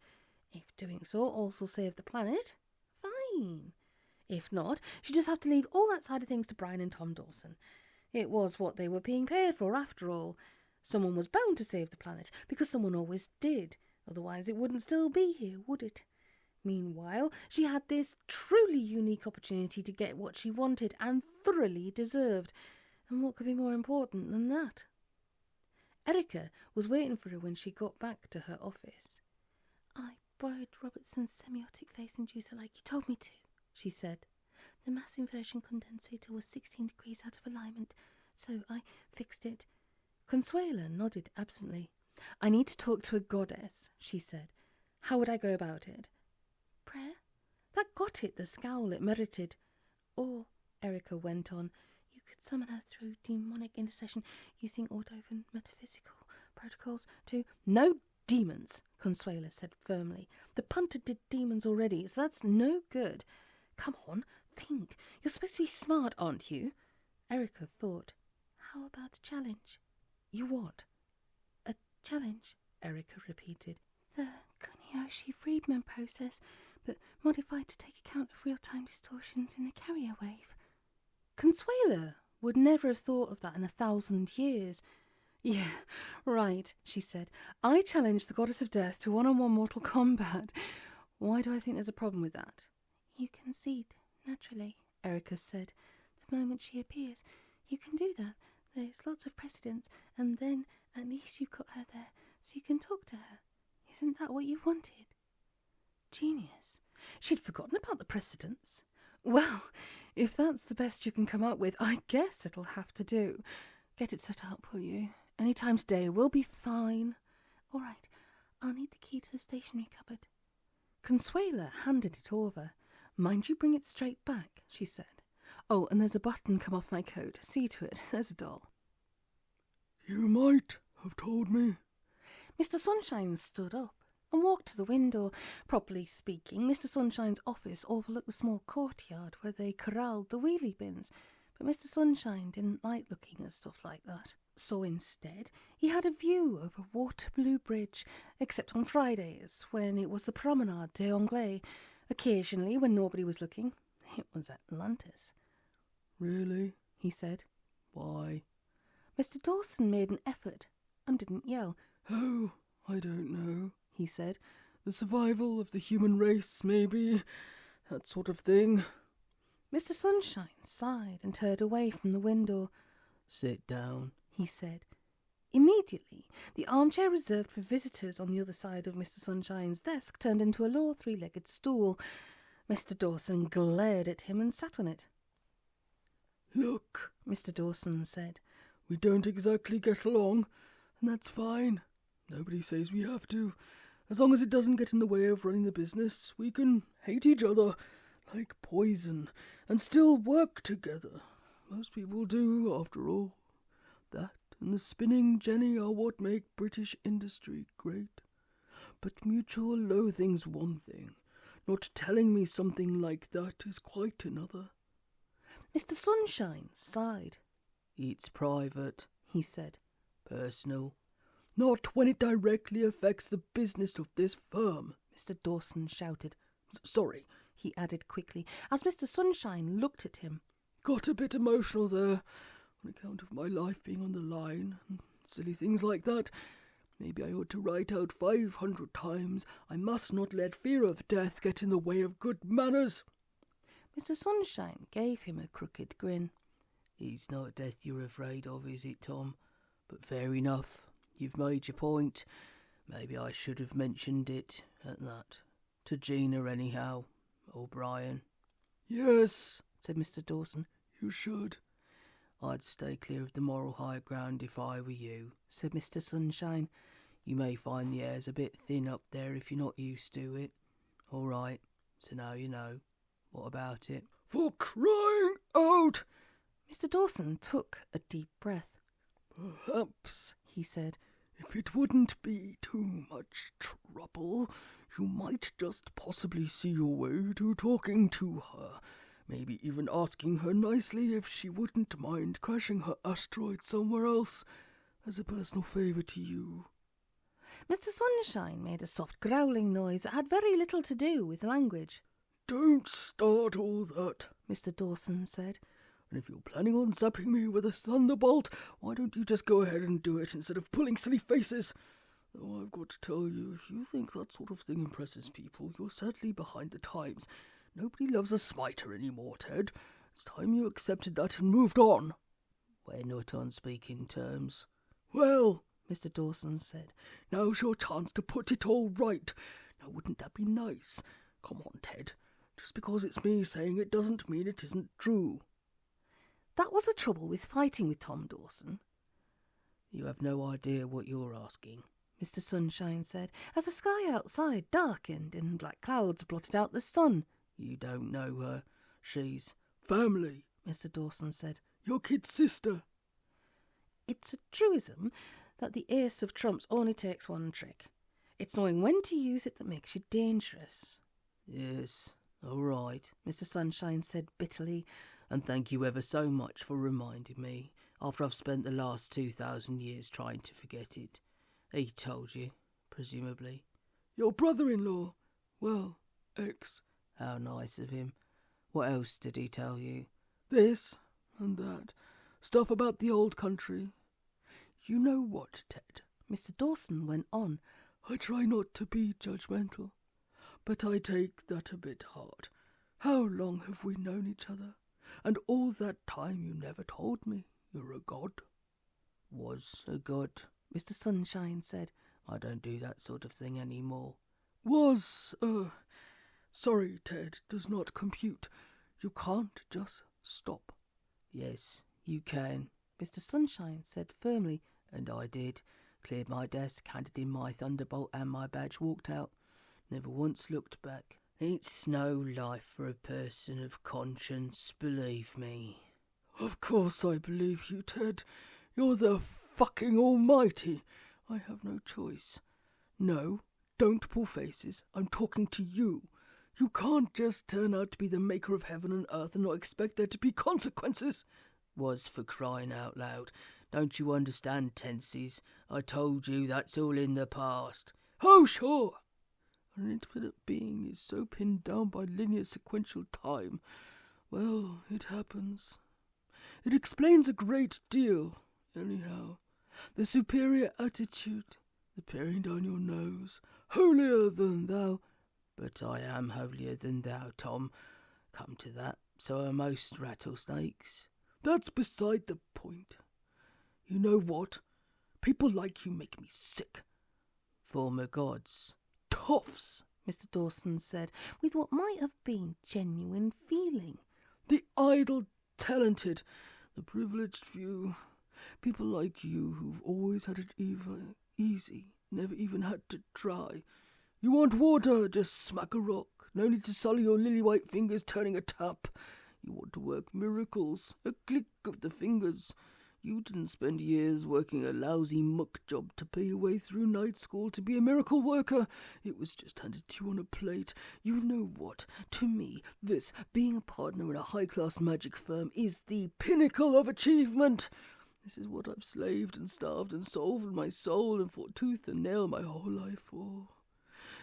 If doing so also saved the planet, fine. If not, she'd just have to leave all that side of things to Brian and Tom Dawson. It was what they were being paid for, after all. Someone was bound to save the planet, because someone always did. Otherwise it wouldn't still be here, would it? Meanwhile, she had this truly unique opportunity to get what she wanted and thoroughly deserved. And what could be more important than that? Erica was waiting for her when she got back to her office. I borrowed Robertson's semiotic phase inducer like you told me to, she said. The mass inversion condensator was 16 degrees out of alignment, so I fixed it. Consuela nodded absently. I need to talk to a goddess, she said. How would I go about it? Prayer? That got it, the scowl it merited. Or, Erica went on, you could summon her through demonic intercession using Ordovan metaphysical protocols to... No demons, Consuela said firmly. The punter did demons already, so that's no good. Come on, think. You're supposed to be smart, aren't you? Erica thought. How about a challenge? You what? A challenge, Erica repeated. The Kuniyoshi-Friedman process, but modified to take account of real-time distortions in the carrier wave. Consuela would never have thought of that in 1,000 years. Yeah, right, she said. I challenged the goddess of death to one-on-one mortal combat. Why do I think there's a problem with that? You concede, naturally, Erica said. The moment she appears, you can do that. There's lots of precedents, and then at least you've got her there, so you can talk to her. Isn't that what you wanted? Genius. She'd forgotten about the precedents. Well, if that's the best you can come up with, I guess it'll have to do. Get it set up, will you? Any time today, we'll be fine. All right, I'll need the key to the stationery cupboard. Consuela handed it over. Mind you bring it straight back, she said. Oh, and there's a button come off my coat. See to it. There's a doll. You might have told me. Mr. Sunshine stood up and walked to the window. Properly speaking, Mr. Sunshine's office overlooked the small courtyard where they corralled the wheelie bins, but Mr. Sunshine didn't like looking at stuff like that. So instead, he had a view over Waterloo Bridge, except on Fridays, when it was the Promenade des Anglais. Occasionally, when nobody was looking, it was Atlantis. Really? He said. Why? Mr. Dawson made an effort and didn't yell. Oh, I don't know, he said. The survival of the human race, maybe. That sort of thing. Mr. Sunshine sighed and turned away from the window. Sit down, he said. Immediately, the armchair reserved for visitors on the other side of Mr. Sunshine's desk turned into a low three-legged stool. Mr. Dawson glared at him and sat on it. Look, Mr. Dawson said. We don't exactly get along, and that's fine. Nobody says we have to. As long as it doesn't get in the way of running the business, we can hate each other like poison and still work together. Most people do, after all. That and the spinning jenny are what make British industry great. But mutual loathing's one thing. Not telling me something like that is quite another. Mr. Sunshine sighed. It's private, he said. Personal. Not when it directly affects the business of this firm, Mr. Dawson shouted. Sorry, he added quickly, as Mr. Sunshine looked at him. Got a bit emotional there, on account of my life being on the line, and silly things like that. Maybe I ought to write out 500 times, I must not let fear of death get in the way of good manners. Mr. Sunshine gave him a crooked grin. It's not death you're afraid of, is it, Tom? But fair enough. You've made your point. Maybe I should have mentioned it at that. To Gina, anyhow. Or Brian. Yes, said Mr. Dawson. You should. I'd stay clear of the moral high ground if I were you, said Mr. Sunshine. You may find the air's a bit thin up there if you're not used to it. All right, so now you know. What about it? For crying out! Mr. Dawson took a deep breath. Perhaps, he said, if it wouldn't be too much trouble, you might just possibly see your way to talking to her. Maybe even asking her nicely if she wouldn't mind crashing her asteroid somewhere else as a personal favour to you. Mr. Sunshine made a soft growling noise that had very little to do with language. Don't start all that, Mr. Dawson said. And if you're planning on zapping me with a thunderbolt, why don't you just go ahead and do it instead of pulling silly faces? Though I've got to tell you, if you think that sort of thing impresses people, you're sadly behind the times. Nobody loves a smiter anymore, Ted. It's time you accepted that and moved on. We're not on speaking terms. Well, Mr. Dawson said, now's your chance to put it all right. Now, wouldn't that be nice? Come on, Ted. Just because it's me saying it doesn't mean it isn't true. That was the trouble with fighting with Tom Dawson. You have no idea what you're asking, Mr. Sunshine said, as the sky outside darkened and black clouds blotted out the sun. You don't know her. She's family, Mr. Dawson said. Your kid's sister. It's a truism that the ace of trumps only takes one trick. It's knowing when to use it that makes you dangerous. Yes, all right, Mr. Sunshine said bitterly. And thank you ever so much for reminding me, after I've spent the last 2,000 years trying to forget it. He told you, presumably. Your brother-in-law? Well, ex. How nice of him. What else did he tell you? This and that. Stuff about the old country. You know what, Ted? Mr. Dawson went on. I try not to be judgmental, but I take that a bit hard. How long have we known each other? And all that time you never told me you're a god. Was a god, Mr. Sunshine said. I don't do that sort of thing anymore. Was, sorry, Ted, does not compute. You can't just stop. Yes, you can, Mr. Sunshine said firmly. And I did. Cleared my desk, handed in my thunderbolt and my badge, walked out. Never once looked back. It's no life for a person of conscience, believe me. Of course I believe you, Ted. You're the fucking almighty. I have no choice. No, don't pull faces. I'm talking to you. You can't just turn out to be the maker of heaven and earth and not expect there to be consequences. Was for crying out loud. Don't you understand tenses? I told you that's all in the past. Oh, sure. An infinite being is so pinned down by linear sequential time. Well, it happens. It explains a great deal, anyhow. The superior attitude, the peering down your nose, holier than thou. But I am holier than thou, Tom. Come to that, so are most rattlesnakes. That's beside the point. You know what? People like you make me sick. Former gods. Toffs, Mr. Dawson said, with what might have been genuine feeling. The idle, talented, the privileged few. People like you who've always had it easy, never even had to try. You want water, just smack a rock. No need to sully your lily-white fingers turning a tap. You want to work miracles, a click of the fingers. You didn't spend years working a lousy muck job to pay your way through night school to be a miracle worker. It was just handed to you on a plate. You know what? To me, this, being a partner in a high-class magic firm, is the pinnacle of achievement. This is what I've slaved and starved and sold my soul and fought tooth and nail my whole life for.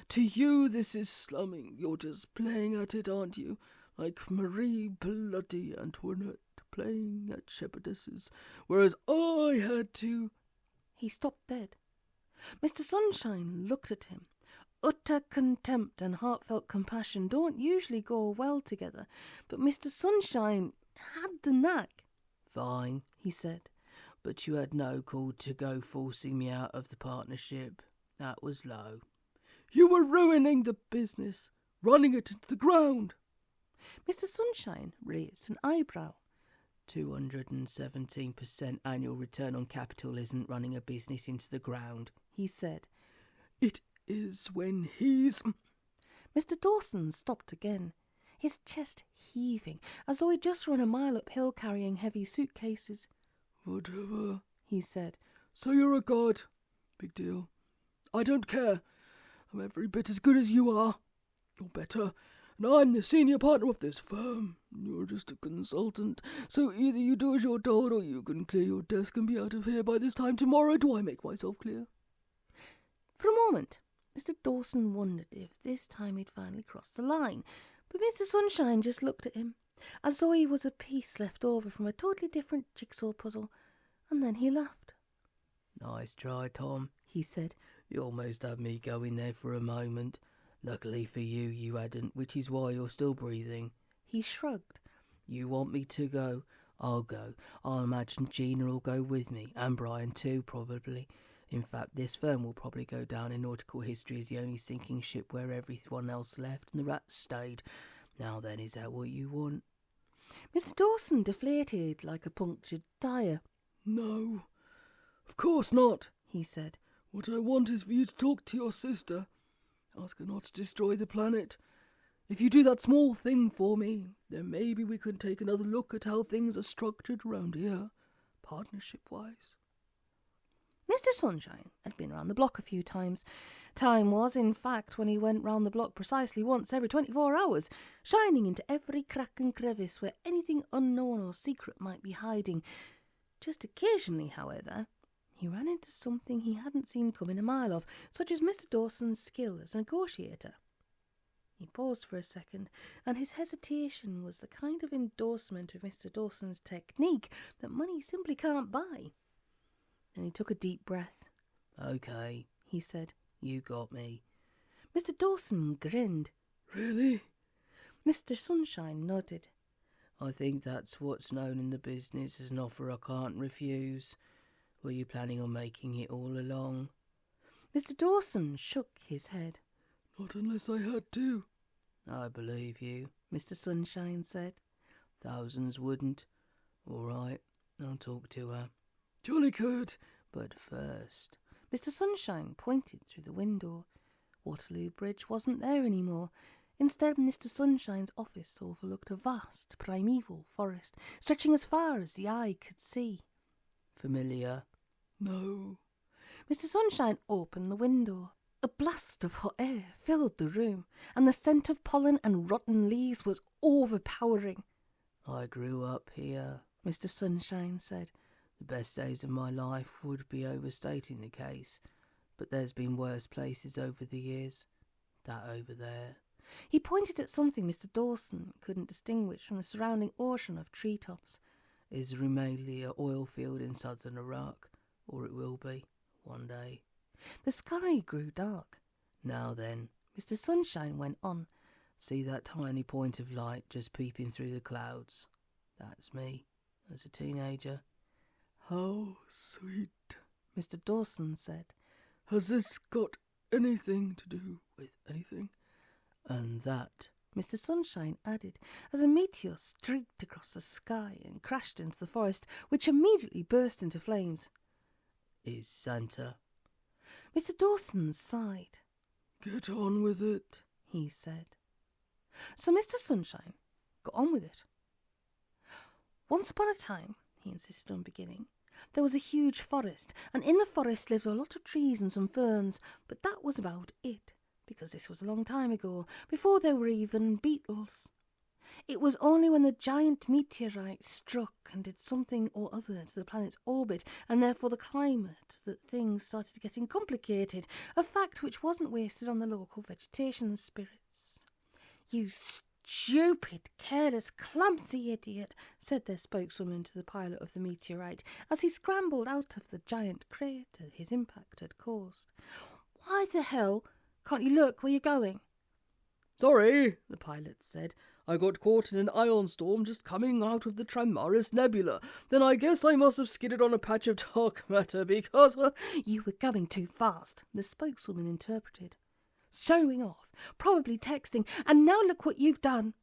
To you, this is slumming. You're just playing at it, aren't you? Like Marie Bloody Antoinette playing at shepherdesses, whereas I had to... He stopped dead. Mr. Sunshine looked at him. Utter contempt and heartfelt compassion don't usually go well together, but Mr. Sunshine had the knack. Fine, he said, but you had no call to go forcing me out of the partnership. That was low. You were ruining the business, running it into the ground. Mr. Sunshine raised an eyebrow. 217% annual return on capital isn't running a business into the ground, he said. It is when he's... Mr. Dawson stopped again, his chest heaving, as though he'd just run a mile uphill carrying heavy suitcases. Whatever, he said. So you're a god. Big deal. I don't care. I'm every bit as good as you are, or better. And I'm the senior partner of this firm. You're just a consultant. So either you do as you're told, or you can clear your desk and be out of here by this time tomorrow. Do I make myself clear? For a moment, Mr. Dawson wondered if this time he'd finally crossed the line. But Mr. Sunshine just looked at him, as though he was a piece left over from a totally different jigsaw puzzle. And then he laughed. Nice try, Tom, he said. You almost had me going there for a moment. Luckily for you, you hadn't, which is why you're still breathing. He shrugged. You want me to go? I'll go. I'll imagine Gina will go with me, and Brian too, probably. In fact, this firm will probably go down in nautical history as the only sinking ship where everyone else left and the rats stayed. Now then, is that what you want? Mr. Dawson deflated like a punctured tyre. No, of course not, he said. What I want is for you to talk to your sister. Ask her not to destroy the planet. If you do that small thing for me, then maybe we can take another look at how things are structured around here, partnership-wise. Mr. Sunshine had been round the block a few times. Time was, in fact, when he went round the block precisely once every 24 hours, shining into every crack and crevice where anything unknown or secret might be hiding. Just occasionally, however, he ran into something he hadn't seen coming a mile off, such as Mr. Dawson's skill as a negotiator. He paused for a second, and his hesitation was the kind of endorsement of Mr. Dawson's technique that money simply can't buy. Then he took a deep breath. Okay, he said. You got me. Mr. Dawson grinned. Really? Mr. Sunshine nodded. I think that's what's known in the business as an offer I can't refuse. Were you planning on making it all along? Mr. Dawson shook his head. Not unless I had to. I believe you, Mr. Sunshine said. Thousands wouldn't. All right, I'll talk to her. Jolly good. But first... Mr. Sunshine pointed through the window. Waterloo Bridge wasn't there anymore. Instead, Mr. Sunshine's office overlooked a vast, primeval forest, stretching as far as the eye could see. Familiar? No. Mr. Sunshine opened the window. A blast of hot air filled the room, and the scent of pollen and rotten leaves was overpowering. I grew up here, Mr. Sunshine said. The best days of my life would be overstating the case, but there's been worse places over the years. That over there. He pointed at something Mr. Dawson couldn't distinguish from the surrounding ocean of treetops. Is Rumelia oil field in southern Iraq, or it will be, one day. The sky grew dark. Now then, Mr. Sunshine went on. See that tiny point of light just peeping through the clouds? That's me, as a teenager. How sweet, Mr. Dawson said. Has this got anything to do with anything? And that, Mr. Sunshine added, as a meteor streaked across the sky and crashed into the forest, which immediately burst into flames, is Santa. Mr. Dawson sighed. Get on with it, he said. So Mr. Sunshine got on with it. Once upon a time, he insisted on beginning, there was a huge forest, and in the forest lived a lot of trees and some ferns, but that was about it, because this was a long time ago, before there were even beetles. It was only when the giant meteorite struck and did something or other to the planet's orbit, and therefore the climate, that things started getting complicated, a fact which wasn't wasted on the local vegetation and spirits. "You stupid, careless, clumsy idiot," said their spokeswoman to the pilot of the meteorite as he scrambled out of the giant crater his impact had caused. "Why the hell can't you look where you're going?" Sorry, the pilot said. I got caught in an ion storm just coming out of the Tramaris Nebula. Then I guess I must have skidded on a patch of dark matter because, well... "You were going too fast," the spokeswoman interpreted. "Showing off, probably texting, and now look what you've done."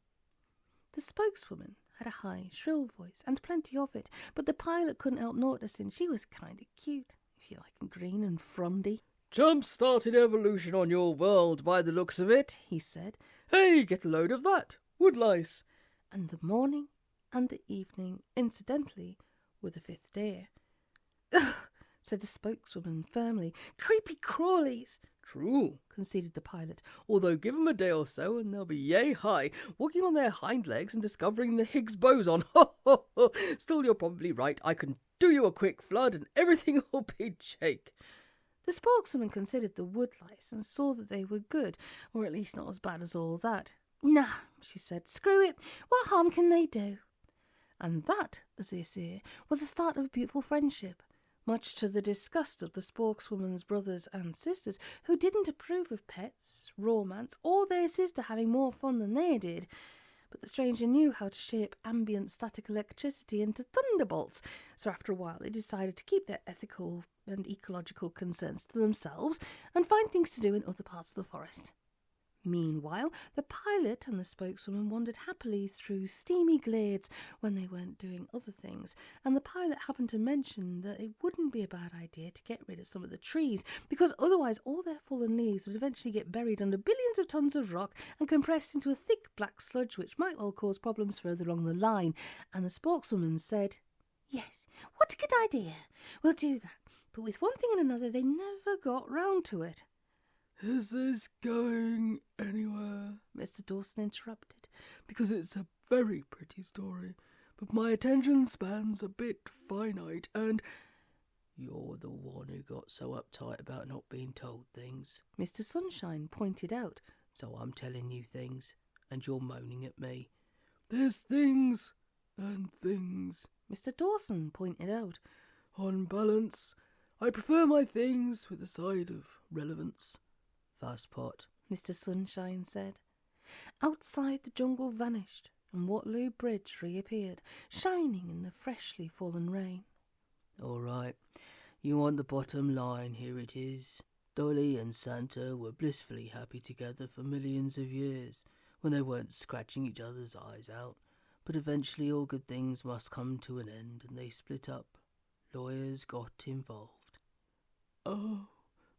The spokeswoman had a high, shrill voice, and plenty of it, but the pilot couldn't help noticing she was kind of cute, if you like, green and frondy. Jump-started evolution on your world by the looks of it, he said. Hey, get a load of that. Woodlice. And the morning and the evening, incidentally, were the fifth day. "Ugh," said the spokeswoman firmly. "Creepy crawlies." True, conceded the pilot, although give them a day or so and they'll be yay high, walking on their hind legs and discovering the Higgs boson. Ho, ho, ho. Still, you're probably right. I can do you a quick flood and everything will be jake. The spokeswoman considered the woodlice and saw that they were good, or at least not as bad as all that. "Nah," she said, "screw it. What harm can they do?" And that, as they say, was the start of a beautiful friendship, much to the disgust of the spokeswoman's brothers and sisters, who didn't approve of pets, romance, or their sister having more fun than they did. But the stranger knew how to shape ambient static electricity into thunderbolts, so after a while they decided to keep their ethical and ecological concerns to themselves and find things to do in other parts of the forest. Meanwhile, the pilot and the spokeswoman wandered happily through steamy glades when they weren't doing other things, and the pilot happened to mention that it wouldn't be a bad idea to get rid of some of the trees, because otherwise all their fallen leaves would eventually get buried under billions of tons of rock and compressed into a thick black sludge which might well cause problems further along the line. And the spokeswoman said, "Yes, what a good idea. We'll do that." But with one thing and another they never got round to it. Is this going anywhere? Mr. Dawson interrupted, because it's a very pretty story, but my attention span's a bit finite and... You're the one who got so uptight about not being told things, Mr. Sunshine pointed out. So I'm telling you things, and you're moaning at me. There's things and things, Mr. Dawson pointed out. On balance, I prefer my things with a side of relevance. Fast pot, Mr. Sunshine said. Outside the jungle vanished, and Waterloo Bridge reappeared, shining in the freshly fallen rain. All right, you want the bottom line, here it is. Dolly and Santa were blissfully happy together for millions of years, when they weren't scratching each other's eyes out. But eventually all good things must come to an end, and they split up. Lawyers got involved. Oh,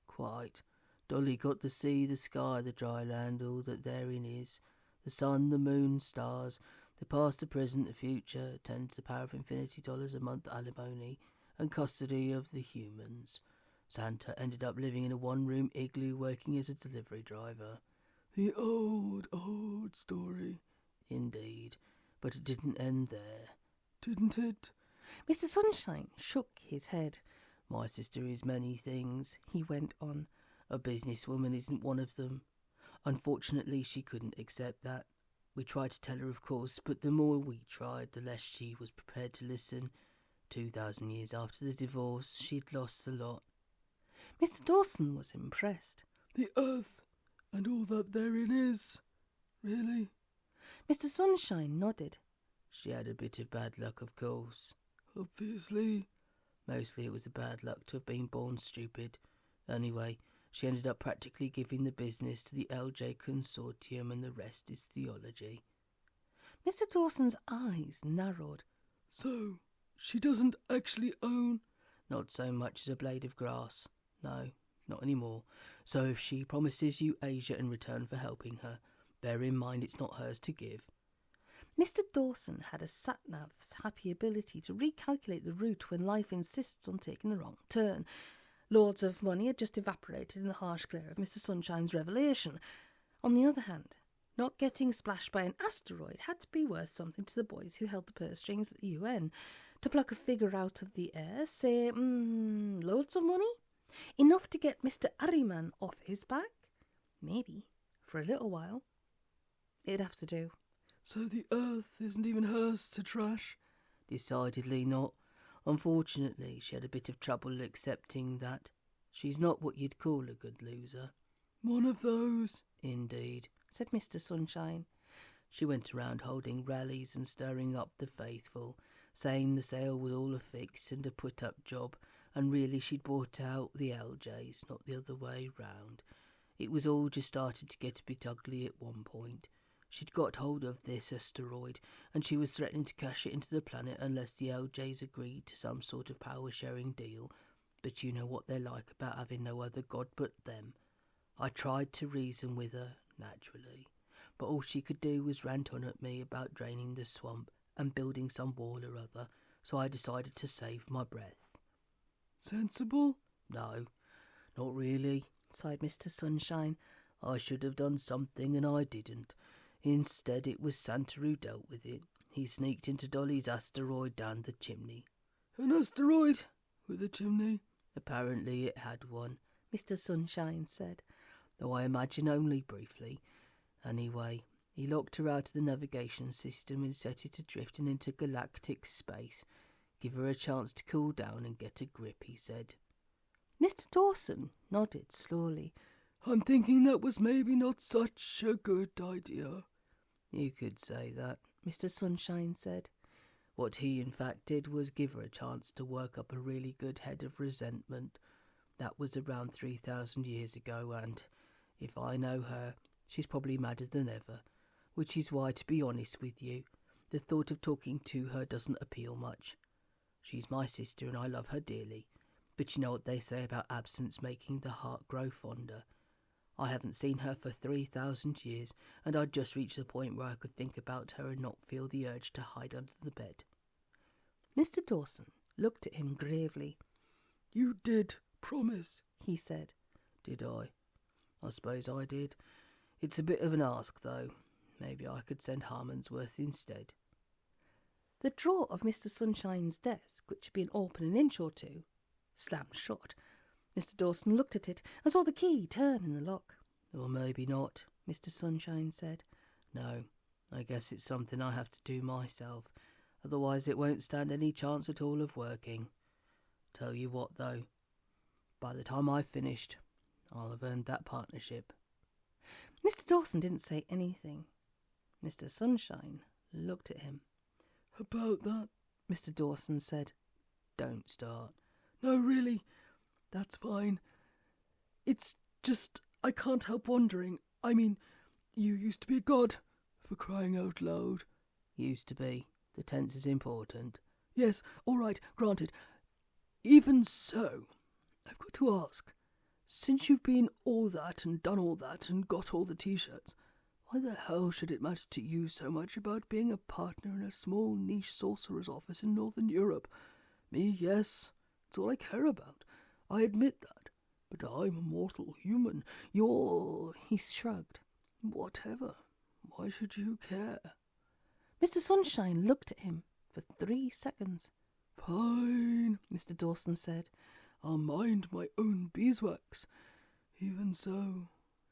quite. Dolly got the sea, the sky, the dry land, all that therein is, the sun, the moon, stars, the past, the present, the future, 10 to the power of infinity dollars a month alimony, and custody of the humans. Santa ended up living in a one-room igloo working as a delivery driver. The old story. Indeed, but it didn't end there. Didn't it? Mr. Sunshine shook his head. My sister is many things, he went on. A businesswoman isn't one of them. Unfortunately, she couldn't accept that. We tried to tell her, of course, but the more we tried, the less she was prepared to listen. 2,000 years after the divorce, she'd lost a lot. Mr. Dawson was impressed. The earth and all that therein is. Really? Mr. Sunshine nodded. She had a bit of bad luck, of course. Obviously. Mostly it was a bad luck to have been born stupid. Anyway, she ended up practically giving the business to the LJ Consortium, and the rest is theology. Mr. Dawson's eyes narrowed. So, she doesn't actually own... Not so much as a blade of grass. No, not anymore. So if she promises you Asia in return for helping her, bear in mind it's not hers to give. Mr. Dawson had a sat-nav's happy ability to recalculate the route when life insists on taking the wrong turn. Loads of money had just evaporated in the harsh glare of Mr. Sunshine's revelation. On the other hand, not getting splashed by an asteroid had to be worth something to the boys who held the purse strings at the UN. To pluck a figure out of the air, say, loads of money? Enough to get Mr. Ahriman off his back? Maybe, for a little while. It'd have to do. So the Earth isn't even hers to trash? Decidedly not. Unfortunately, she had a bit of trouble accepting that. She's not what you'd call a good loser. One of those? Indeed, said Mr. Sunshine. She went around holding rallies and stirring up the faithful, saying the sale was all a fix and a put-up job, and really she'd bought out the LJs, not the other way round. It was all just started to get a bit ugly at one point. She'd got hold of this asteroid, and she was threatening to cash it into the planet unless the LJs agreed to some sort of power-sharing deal. But you know what they're like about having no other god but them. I tried to reason with her, naturally, but all she could do was rant on at me about draining the swamp and building some wall or other, so I decided to save my breath. Sensible? No, not really, sighed Mr. Sunshine. I should have done something and I didn't. Instead, it was Santa who dealt with it. He sneaked into Dolly's asteroid down the chimney. An asteroid with a chimney? Apparently it had one, Mr. Sunshine said, though I imagine only briefly. Anyway, he locked her out of the navigation system and set it adrift in intergalactic space. Give her a chance to cool down and get a grip, he said. Mr. Dawson nodded slowly. I'm thinking that was maybe not such a good idea. You could say that, Mr. Sunshine said. What he in fact did was give her a chance to work up a really good head of resentment. That was around 3,000 years ago, and, if I know her, she's probably madder than ever, which is why, to be honest with you, the thought of talking to her doesn't appeal much. She's my sister and I love her dearly, but you know what they say about absence making the heart grow fonder. I haven't seen her for 3,000 years, and I'd just reached the point where I could think about her and not feel the urge to hide under the bed. Mr. Dawson looked at him gravely. You did promise, he said. Did I? I suppose I did. It's a bit of an ask, though. Maybe I could send Harmondsworth instead. The drawer of Mr. Sunshine's desk, which had been open an inch or two, slammed shut. Mr. Dawson looked at it and saw the key turn in the lock. Or maybe not, Mr. Sunshine said. No, I guess it's something I have to do myself. Otherwise it won't stand any chance at all of working. Tell you what, though, by the time I've finished, I'll have earned that partnership. Mr. Dawson didn't say anything. Mr. Sunshine looked at him. About that, Mr. Dawson said. Don't start. No, really, that's fine. It's just, I can't help wondering. I mean, you used to be a god, for crying out loud. Used to be. The tense is important. Yes, all right, granted. Even so, I've got to ask, since you've been all that and done all that and got all the T-shirts, why the hell should it matter to you so much about being a partner in a small niche sorcerer's office in Northern Europe? Me, yes, it's all I care about. I admit that. But I'm a mortal human. You're... He shrugged. Whatever. Why should you care? Mr. Sunshine looked at him for 3 seconds. Fine, Mr. Dawson said. I'll mind my own beeswax. Even so,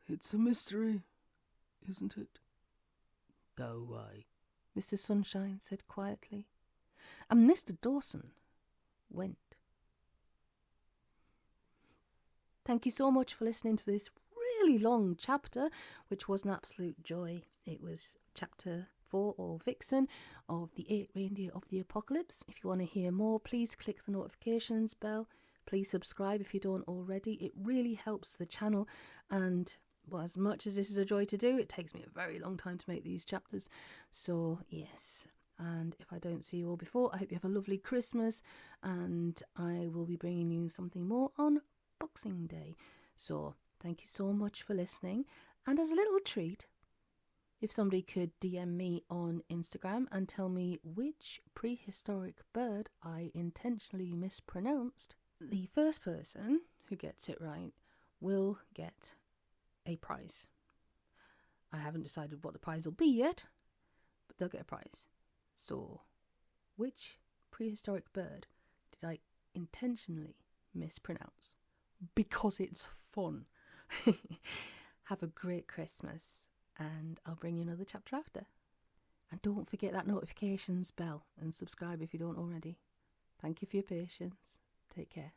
it's a mystery, isn't it? Go away, Mr. Sunshine said quietly. And Mr. Dawson went. Thank you so much for listening to this really long chapter, which was an absolute joy. It was chapter 4, or Vixen, of the 8 Reindeer of the Apocalypse. If you want to hear more, please click the notifications bell. Please subscribe if you don't already. It really helps the channel, and well, as much as this is a joy to do, it takes me a very long time to make these chapters. So yes, and if I don't see you all before, I hope you have a lovely Christmas, and I will be bringing you something more on Boxing Day. So thank you so much for listening, and as a little treat, if somebody could DM me on Instagram and tell me which prehistoric bird I intentionally mispronounced, the first person who gets it right will get a prize. I haven't decided what the prize will be yet, but they'll get a prize. So, which prehistoric bird did I intentionally mispronounce? Because it's fun. Have a great Christmas, and I'll bring you another chapter after. And don't forget that notifications bell and subscribe if you don't already. Thank you for your patience. Take care.